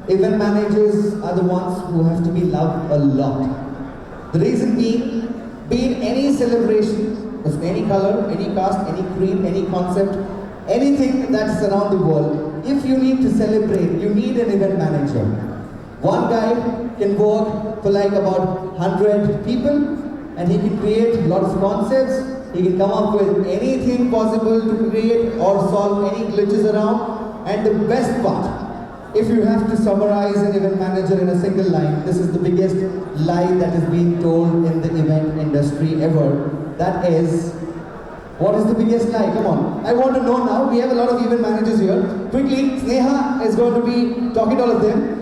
event managers are the ones who have to be loved a lot. The reason being, be it any celebration of any color, any caste, any creed, any concept, anything that's around the world, if you need to celebrate, you need an event manager. One guy can work for like about 100 people, and he can create a lot of concepts. He can come up with anything possible to create or solve any glitches around. And the best part, if you have to summarize an event manager in a single line, this is the biggest lie that is being told in the event industry ever. That is, what is the biggest lie? Come on. I want to know now. We have a lot of event managers here. Quickly, Sneha is going to be talking to all of them.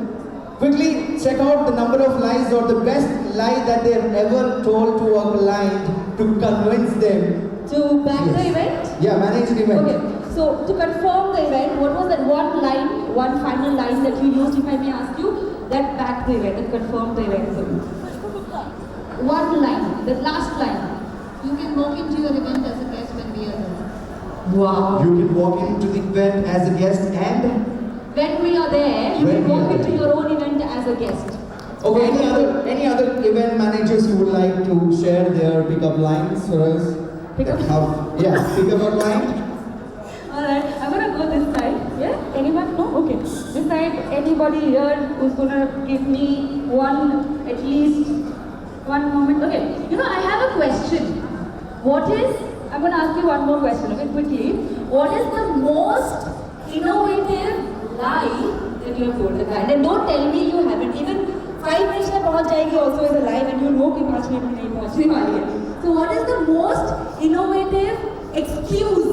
Quickly, check out the number of lies or the best lie that they have ever told to a client to convince them. To back the event? Yeah, manage the event. Okay, so to confirm the event, what was that one line, one final line that you used, if I may ask you, that backed the event, that confirmed the event for you? One line, the last line. You can walk into your event as a guest when we are there. Wow. You can walk into the event as a guest and when we are there, you can walk into your own event as a guest. Okay, any other event managers who would like to share their pickup lines for us? Pickup? Yeah, pickup line. Alright, I'm gonna go this side. Yeah? Anyone? No? Okay. This side, anybody here who's gonna give me one, at least one moment? Okay. You know, I have a question. I'm gonna ask you one more question, okay, quickly. What is the most innovative lie that you have told the client? And don't tell me you haven't. Even 5 minutes में पहुंच जाएगी also is a lie and you know कि 5 minute में नहीं पहुंचने वाली है. So what is the most innovative excuse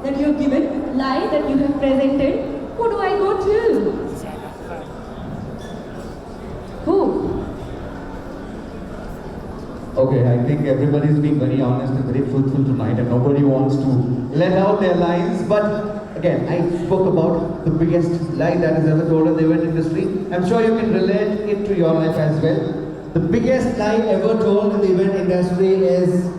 that you have given, lie that you have presented? Who do I go to? Who? Okay, I think everybody is being very honest and very truthful tonight, and nobody wants to let out their lies. But again, I spoke about the biggest lie that is ever told in the event industry. I'm sure you can relate it to your life as well. The biggest lie ever told in the event industry is,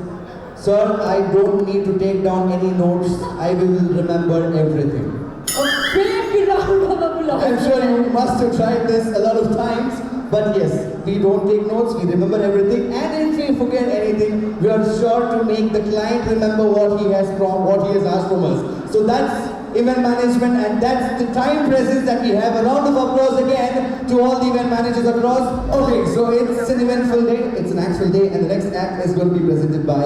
"Sir, I don't need to take down any notes. I will remember everything." A big round of applause. I'm sure you must have tried this a lot of times. But yes, we don't take notes, we remember everything, and if we forget anything, we are sure to make the client remember what he has asked from us. So that's event management, and that's the time presence that we have. A round of applause again to all the event managers across. Okay, so it's an eventful day, it's an actual day, and the next act is going to be presented by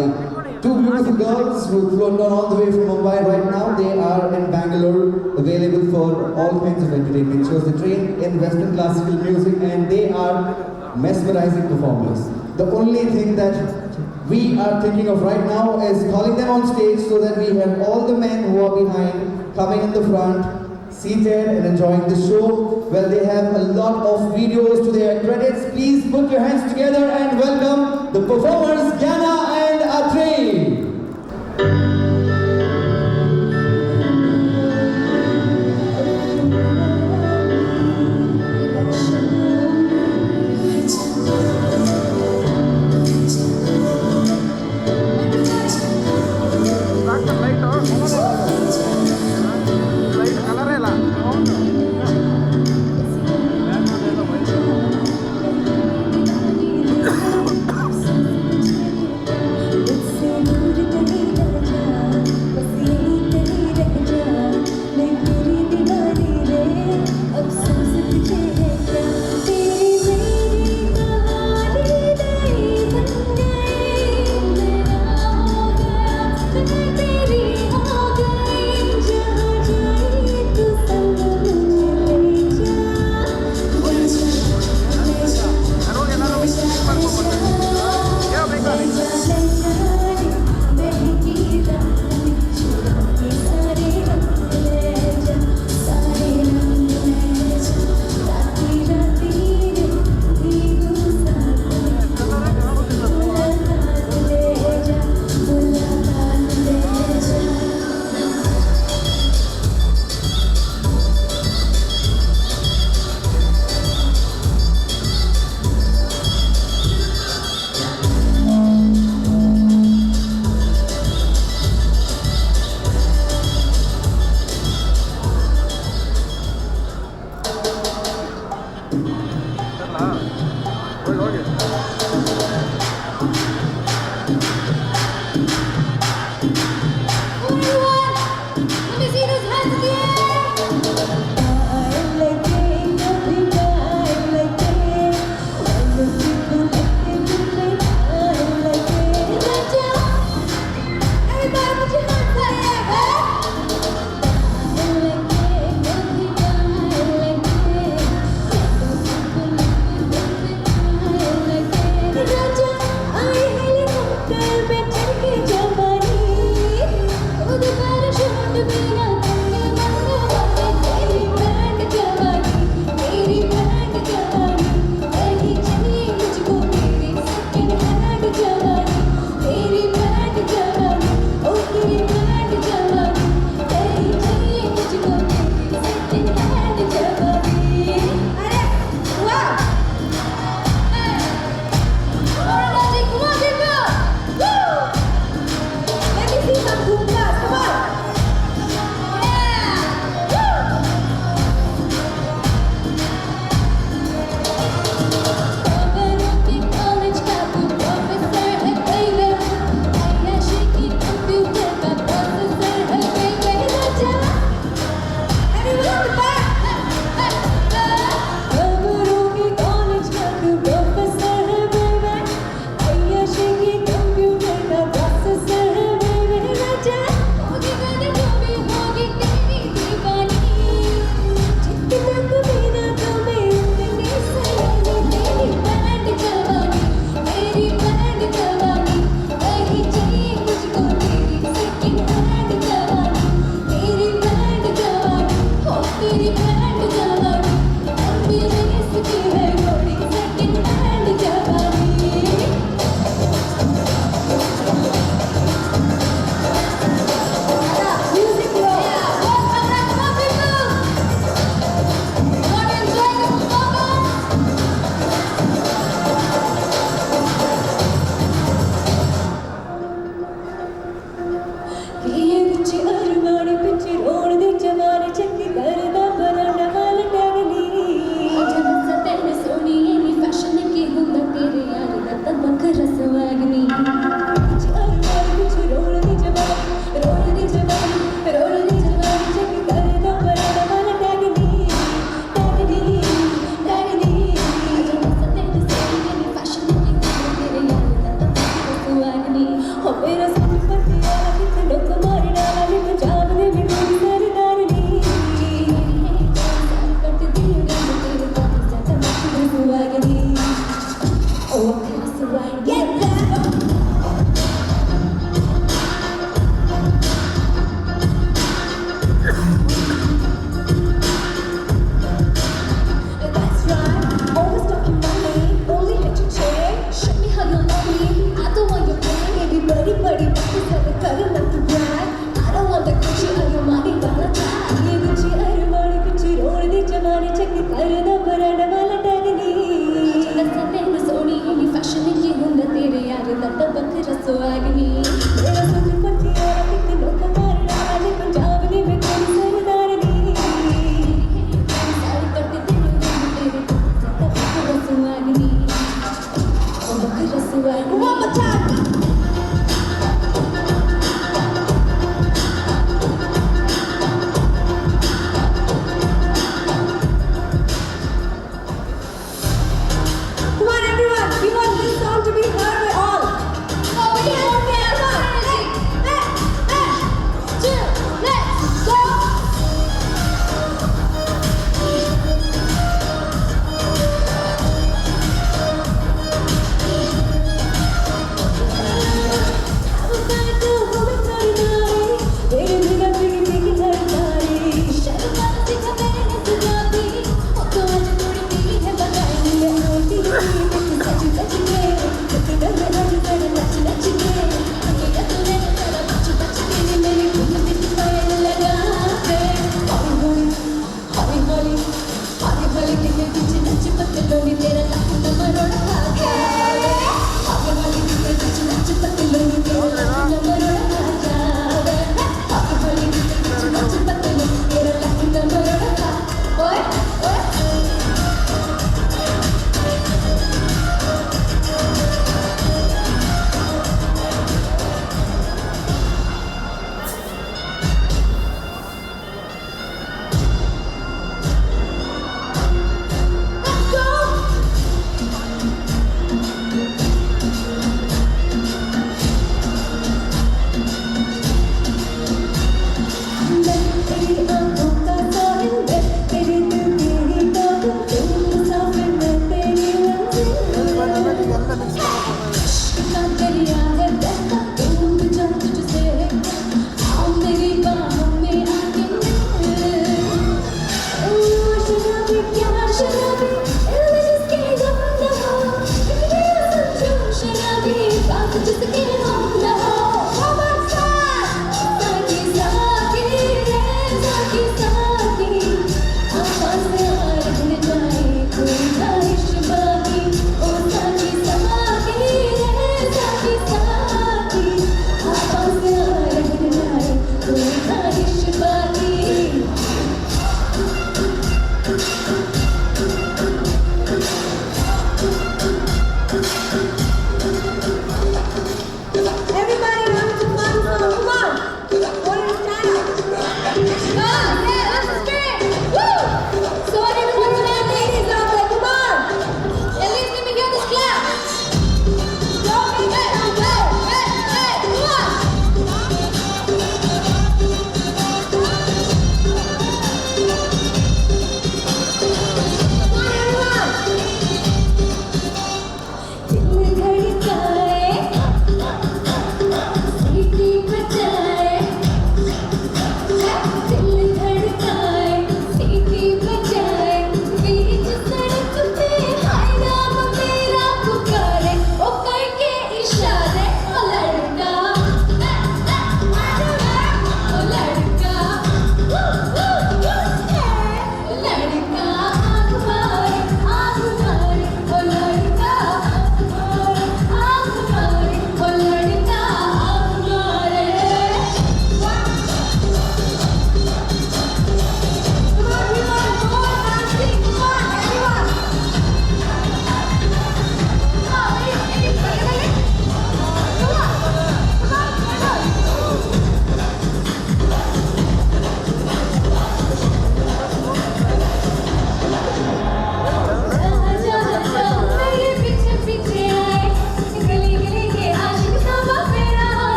two beautiful girls who have flown down all the way from Mumbai right now. They are in Bangalore, available for all kinds of entertainment shows. They train in Western classical music, and they are mesmerizing performers. The only thing that we are thinking of right now is calling them on stage so that we have all the men who are behind coming in the front, seated and enjoying the show. Well, they have a lot of videos to their credits. Please put your hands together and welcome the performers Gyana and Atreyu.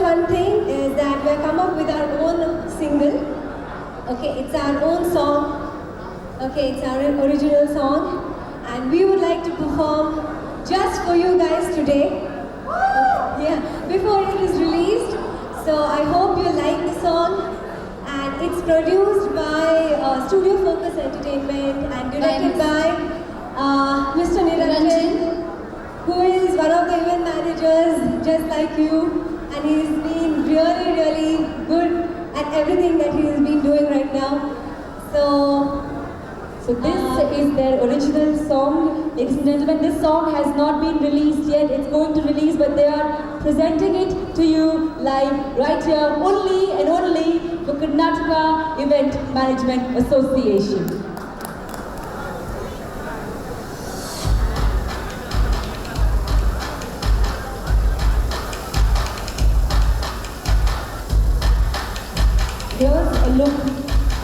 one thing is that we have come up with our own single. Okay, it's our own song. Okay, it's our original song. And we would like to perform just for you guys today. Yeah, before it is released. So I hope you like the song. And it's produced by Studio Focus Entertainment and directed by Mr. Niranjan, who is one of the event managers just like you. And he's been really, really good at everything that he has been doing right now. So this is their original song. Ladies and gentlemen, this song has not been released yet. It's going to release, but they are presenting it to you live right here, only and only for Karnataka Event Management Association. Here's a look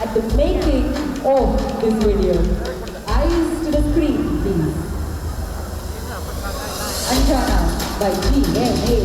at the making of this video. Eyes to the screen, please. Anjana by GMA.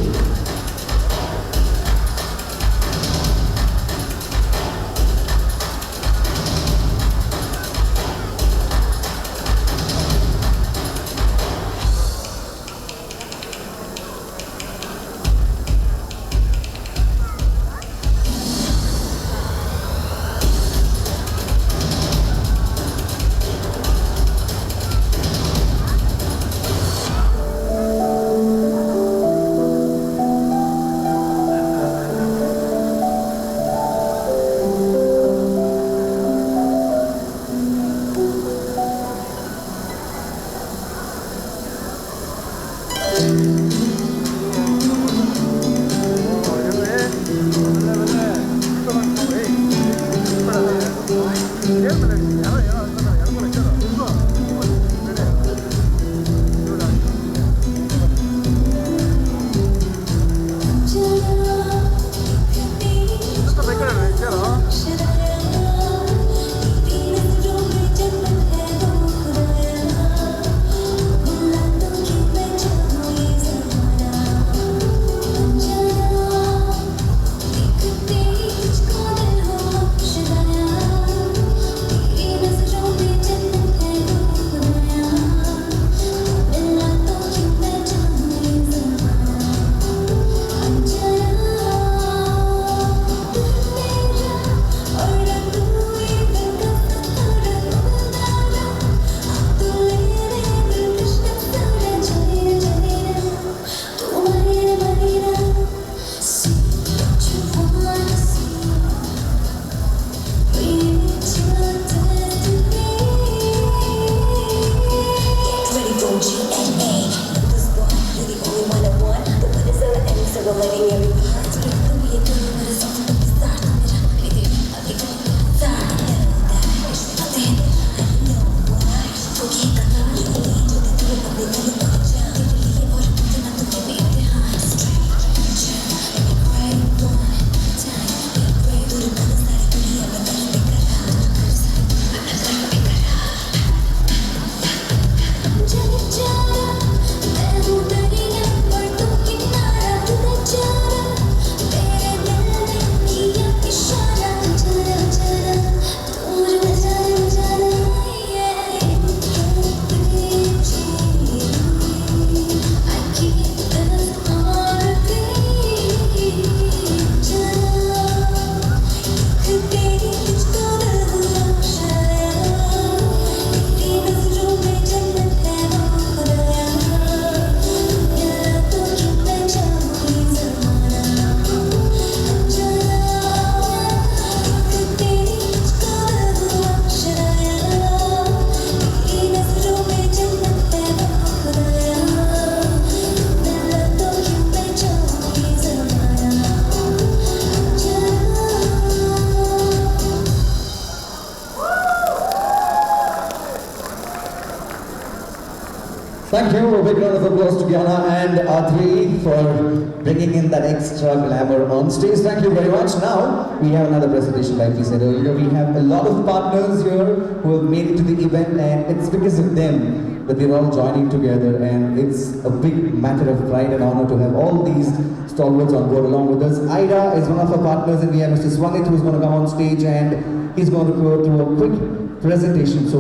Thank you. A big round of applause to Gyana and R3 for bringing in that extra glamour on stage. Thank you very much. Now, we have another presentation like we said earlier. We have a lot of partners here who have made it to the event, and it's because of them that we're all joining together, and it's a big matter of pride and honor to have all these stalwarts on board along with us. Ida is one of our partners, and we have Mr. Swanit who's going to come on stage and he's going to go through a quick presentation. So,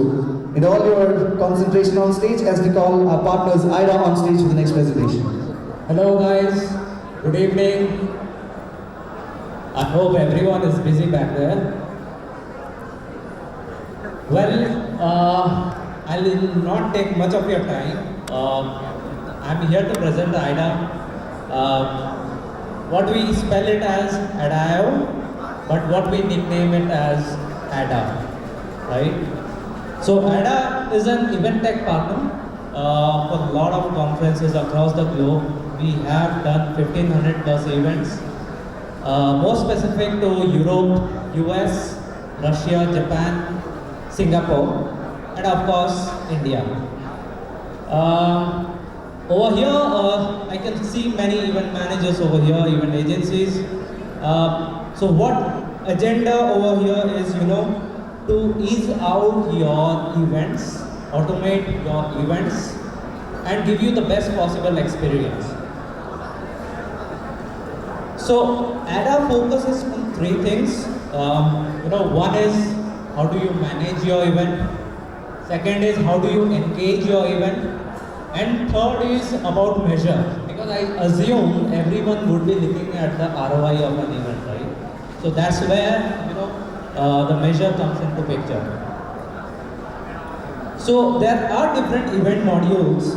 in all your concentration on stage, as we call our partners Ida on stage for the next presentation. Hello guys, good evening. I hope everyone is busy back there. Well, I'll not take much of your time. I'm here to present Ida. What we spell it as Adao, but what we nickname it as Ada, right? So Ada is an event tech partner for a lot of conferences across the globe. We have done 1500 plus events, more specific to Europe, US, Russia, Japan, Singapore, and of course India. Over here, I can see many event managers over here, event agencies. So what agenda over here is, to ease out your events, automate your events, and give you the best possible experience. So Ada focuses on three things. One is how do you manage your event? Second is how do you engage your event? And third is about measure. Because I assume everyone would be looking at the ROI of an event, right? So that's where the measure comes into picture. So there are different event modules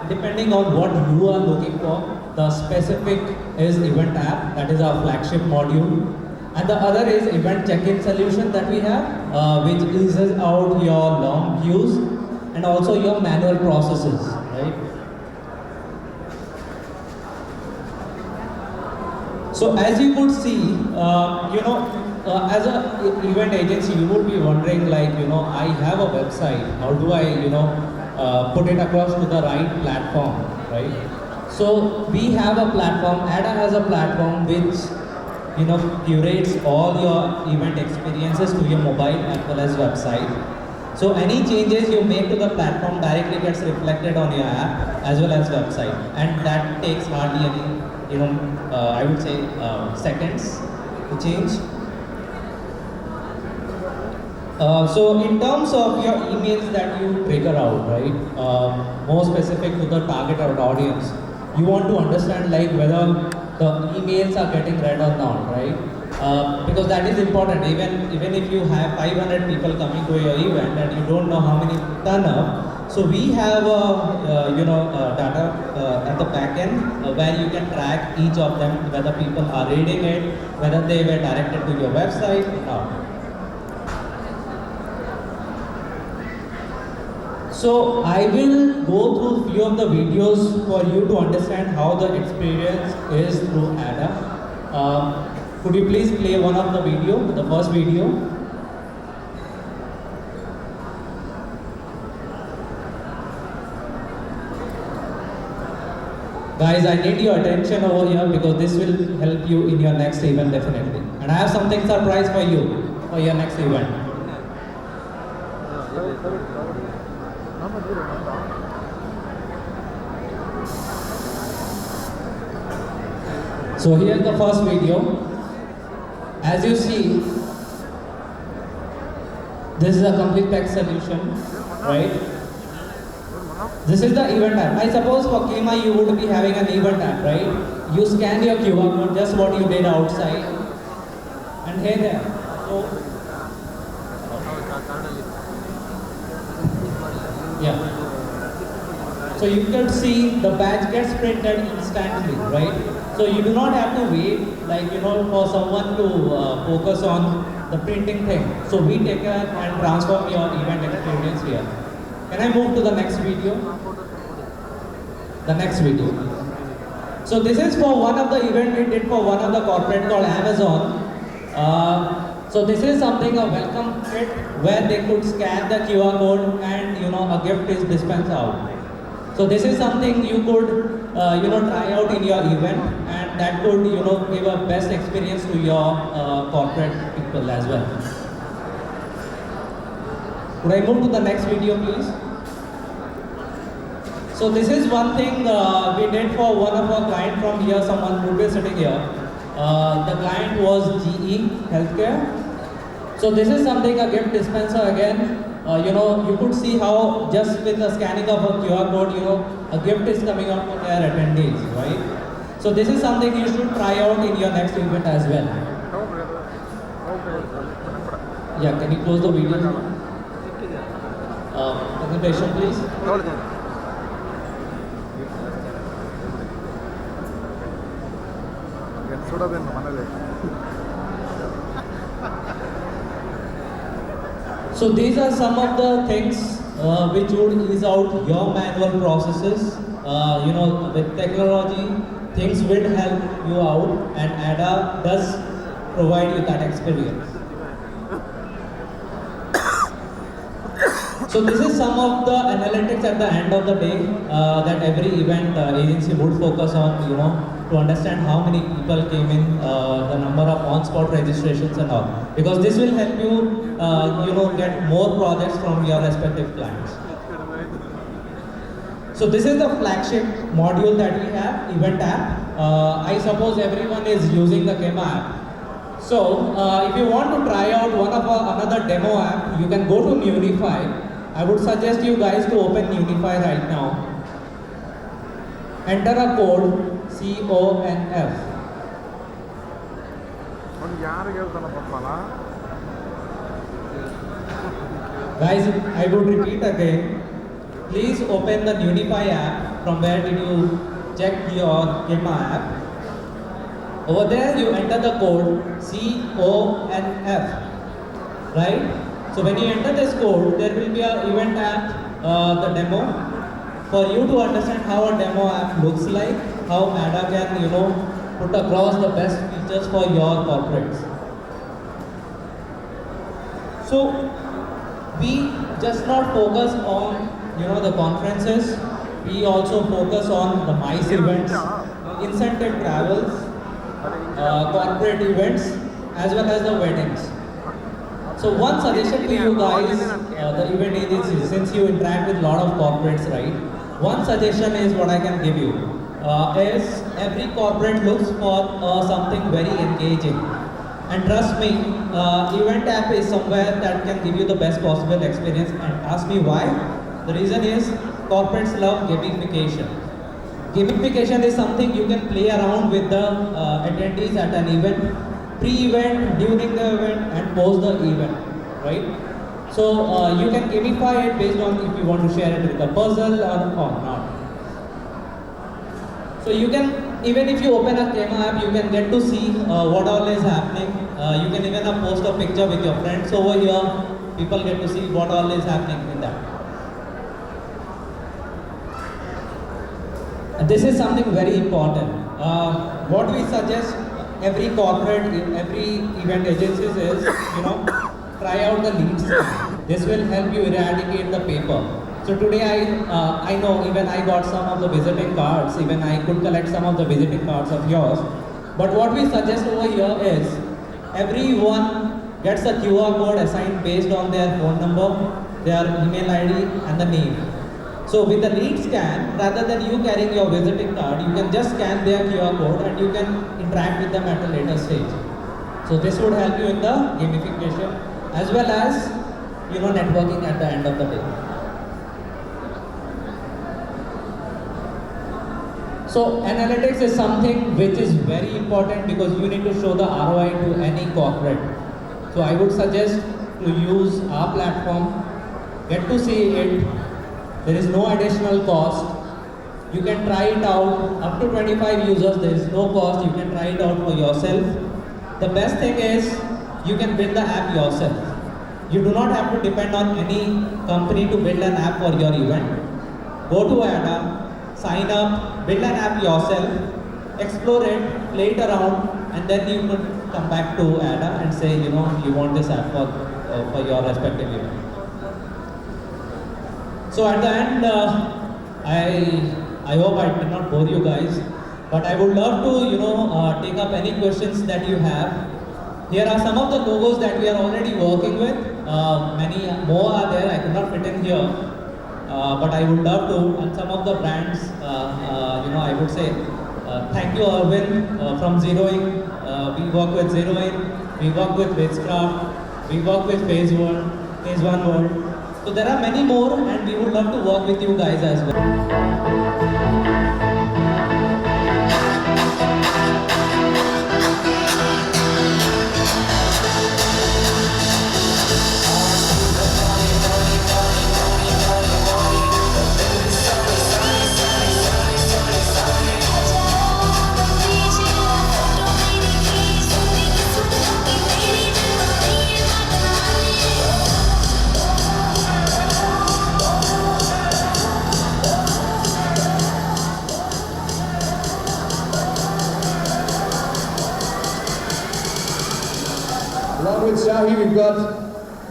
depending on what you are looking for. The specific is event app, that is our flagship module. And the other is event check-in solution that we have, which eases out your long queues and also your manual processes, right? So as you could see, as an event agency, you would be wondering like, I have a website, how do I, put it across to the right platform, right? So we have a platform, Ada has a platform which curates all your event experiences to your mobile as well as website. So any changes you make to the platform directly gets reflected on your app as well as website, and that takes hardly any, I would say seconds to change. So in terms of your emails that you trigger out, right, more specific to the targeted audience, you want to understand like whether the emails are getting read or not, right? Because that is important. Even if you have 500 people coming to your event and you don't know how many turn up, so we have data at the back end where you can track each of them, whether people are reading it, whether they were directed to your website or not. So I will go through few of the videos for you to understand how the experience is through Ada. Could you please play one of the video, the first video? Guys, I need your attention over here because this will help you in your next event definitely. And I have something surprise for you for your next event. So here's the first video. As you see, this is a complete text solution, right? This is the event app. I suppose for KEMA you would be having an event app, right? You scan your QR code, just what you did outside, and hey there. So you can see the badge gets printed instantly, right? So you do not have to wait, like for someone to focus on the printing thing. So we take care and transform your event experience here. Can I move to the next video? The next video. So this is for one of the event we did for one of the corporate called Amazon. So this is something, a welcome kit where they could scan the QR code and a gift is dispensed out. So this is something you could try out in your event, and that could give a best experience to your corporate people as well. Could I move to the next video, please? So this is one thing we did for one of our client from here, someone who is sitting here. The client was GE Healthcare. So this is something, a gift dispenser again. You could see how just with the scanning of a QR code, a gift is coming out for their attendees, right? So this is something you should try out in your next event as well. Yeah, can you close the video? Presentation, please. So these are some of the things which would ease out your manual processes. With technology, things will help you out, and ADA does provide you that experience. So this is some of the analytics at the end of the day that every event agency would focus on, to understand how many people came in, the number of on-spot registrations and all. Because this will help you, get more projects from your respective clients. So this is the flagship module that we have, event app. I suppose everyone is using the KEMA app. So if you want to try out another demo app, you can go to Unify. I would suggest you guys to open Unify right now. Enter a code CONF. Guys, I would repeat again. Please open the Unify app. From where did you check your KEMA app? Over there you enter the code CONF. Right? So when you enter this code, there will be an event app, the demo. For you to understand how a demo app looks like, how ADA can, put across the best features for your corporates. So we just not focus on, the conferences. We also focus on the MICE events, incentive travels, corporate events, as well as the weddings. So one suggestion to you guys, the event agencies, since you interact with a lot of corporates, right? One suggestion is what I can give you, is every corporate looks for something very engaging. And trust me, event app is somewhere that can give you the best possible experience, and ask me why. The reason is, corporates love gamification. Gamification is something you can play around with the attendees at an event, pre-event, during the event, and post the event, right? So you can gamify it based on if you want to share it with a puzzle or not. So you can, even if you open a KEMA app, you can get to see what all is happening. You can even post a picture with your friends over here. People get to see what all is happening in that. And this is something very important. What we suggest every corporate, every event agencies is, try out the lead scan. This will help you eradicate the paper. So today I know even I got some of the visiting cards, even I could collect some of the visiting cards of yours. But what we suggest over here is, everyone gets a QR code assigned based on their phone number, their email ID and the name. So with the lead scan, rather than you carrying your visiting card, you can just scan their QR code and you can interact with them at a later stage. So this would help you in the gamification as well as, networking at the end of the day. So analytics is something which is very important because you need to show the ROI to any corporate. So I would suggest to use our platform, get to see it. There is no additional cost. You can try it out. Up to 25 users, there is no cost. You can try it out for yourself. The best thing is, you can build the app yourself. You do not have to depend on any company to build an app for your event. Go to ADA, sign up, build an app yourself, explore it, play it around, and then you could come back to ADA and say, you want this app for your respective event. So at the end, I hope I did not bore you guys, but I would love to take up any questions that you have. Here are some of the logos that we are already working with. Many more are there. I could not fit in here. but I would love to. And some of the brands, I would say, thank you, Arvind, from Zeroing. We work with Zeroing, we work with Witchcraft, we work with Phase One World. So there are many more, and we would love to work with you guys as well. Along with Shahi, we've got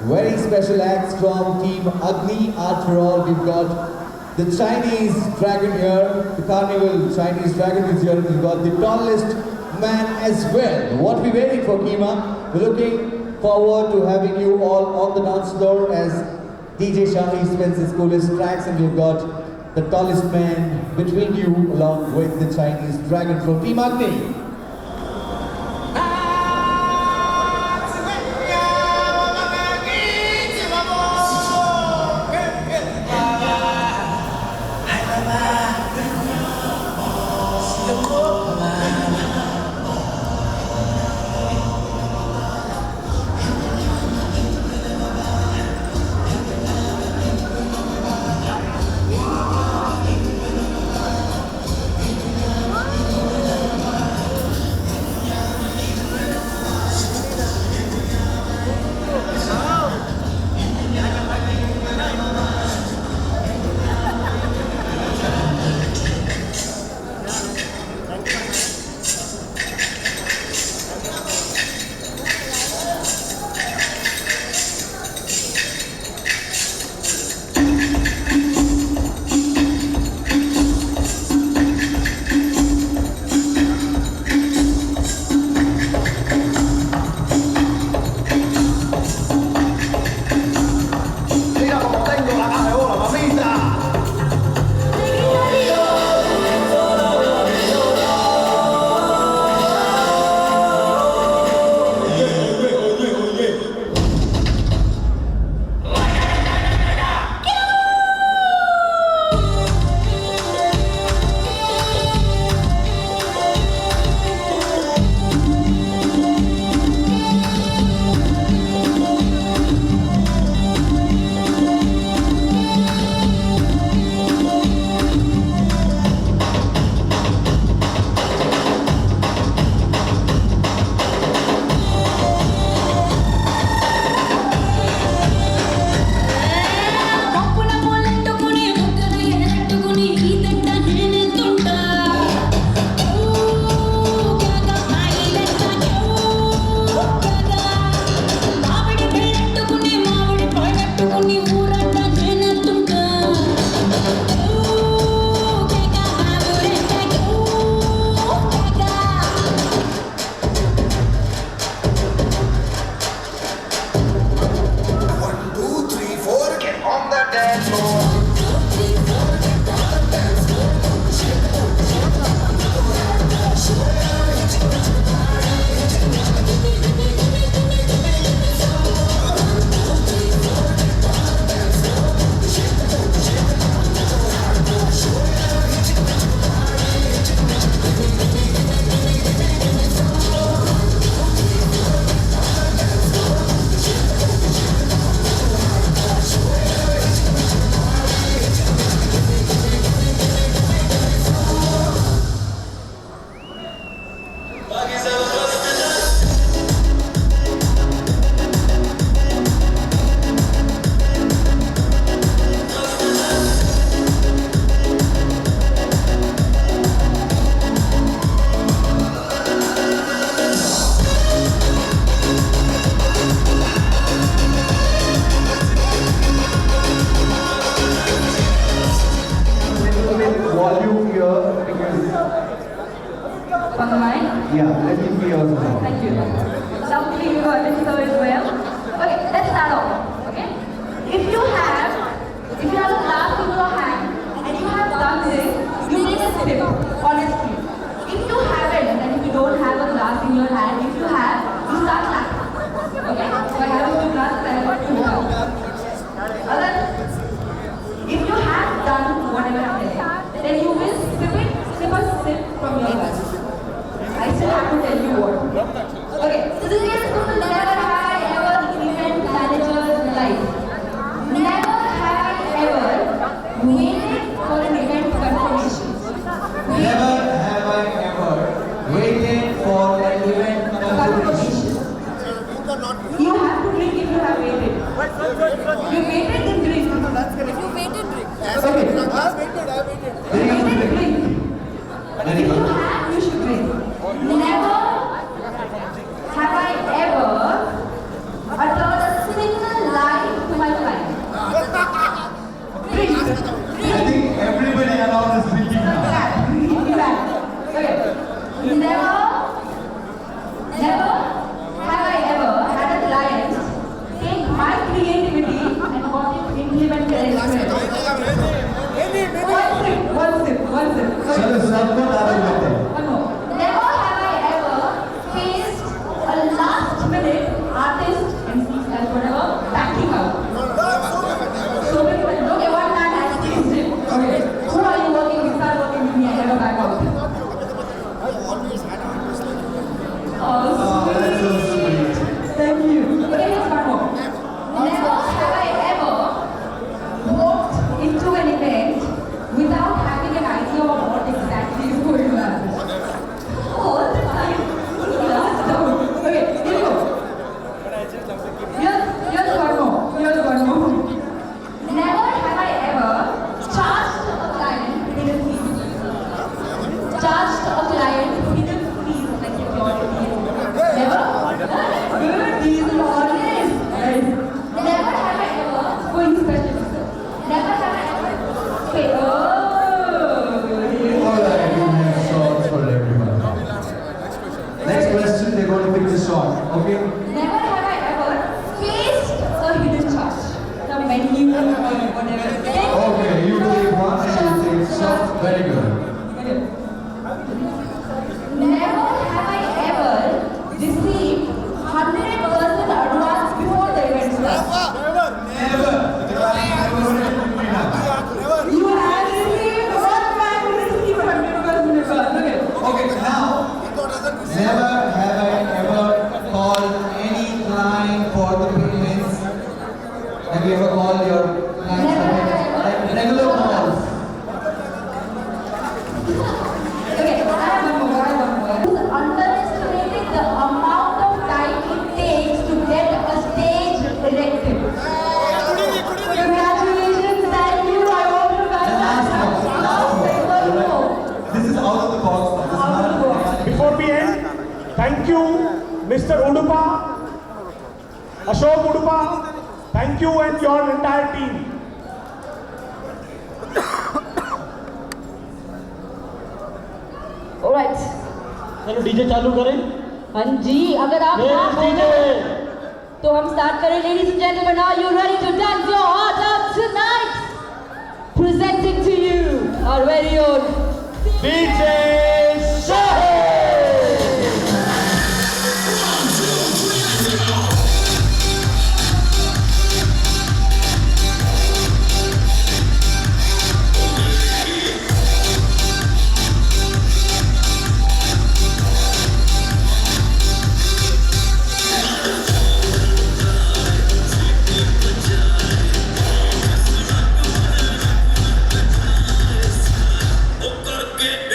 very special acts from Team Agni. After all, we've got the Chinese dragon here, the carnival Chinese dragon is here. We've got the tallest man as well. What we're waiting for, KEMA? We're looking forward to having you all on the dance floor as DJ Shahi spins his coolest tracks, and we've got the tallest man between you along with the Chinese dragon from Team Agni. if you have, you start clapping. Okay? So I have two glasses, I have two cups. Alright? If you have done whatever I'm saying, then you will sip a sip from your glass. I still have to tell you what. Okay, so this is called never have I ever event manager's life. Never have I ever waited for an event confirmation. Never have I ever waited for an event confirmation. You have to drink if you have waited. You waited, then drink. If you waited, drink. Okay. Waited, drink. If you have, you should drink. Never have I ever uttered a single lie to my client. Drink. I think everybody around is drinking now. Okay. Never have I ever had a client take my creativity and want it implemented elsewhere. One sip. चलो सबको तारीफ करते हैं. One more. Never have I ever faced a last minute artist, MC, and whatever, backing out. So many people, okay, one man has faced it. Okay, who are you working with? Start working with me, I never back out. Oh, that's so sweet. Thank you. Okay, here's one more. Never have I ever walked into an event without having an idea of what exactly is going to happen. All the time. Okay, here we go. Here's one more. Never have I ever charged a client hidden fees. Charged a client hidden fees like security. Never? Good, these are honest. Never have I ever going special. Never have I ever paid. Alright, we have shots for everyone. Next question, they're going to pick the shot. Okay? Never have I ever faced a hidden charge. The menu or whatever. Okay, you take one and you take shot. Very good. Never have I ever received 100% advance before the event starts. Never. You have received one man received 100% advance. Okay, now, never have I ever called any client for the payments. Have you ever called your clients for payments? Like regular calls. Okay, I have one more. Underestimating the amount of time it takes to get a stage erected. Congratulations, thank you. I hope you guys This is out of the box. Before we end, thank you, Mr. Udupa, Ashok Udupa. Thank you and your entire team. Alright. चलो DJ चालू करें. हाँ जी, अगर आप ना बोले तो हम स्टार्ट करें. Ladies and gentlemen, are you ready to dance your heart out tonight? Presenting to you our very own DJ Shahid. Get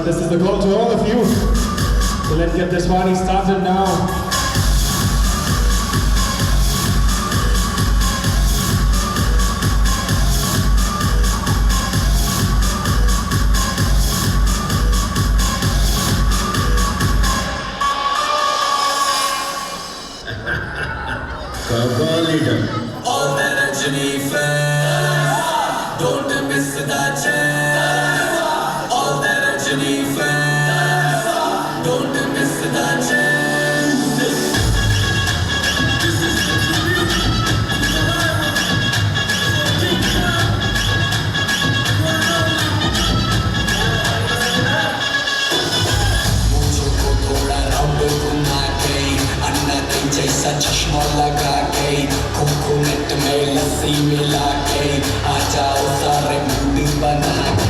this is the call to all of you. So let's get this party started now. All the Rajani fans, don't miss the chance. All the Rajani fans, don't miss the chance. This is the मुझको थोड़ा round घुमा के अन्ना के जैसा चश्मा लगा के coconut में लस्सी मिला के आ जाओ सारे मूड बना के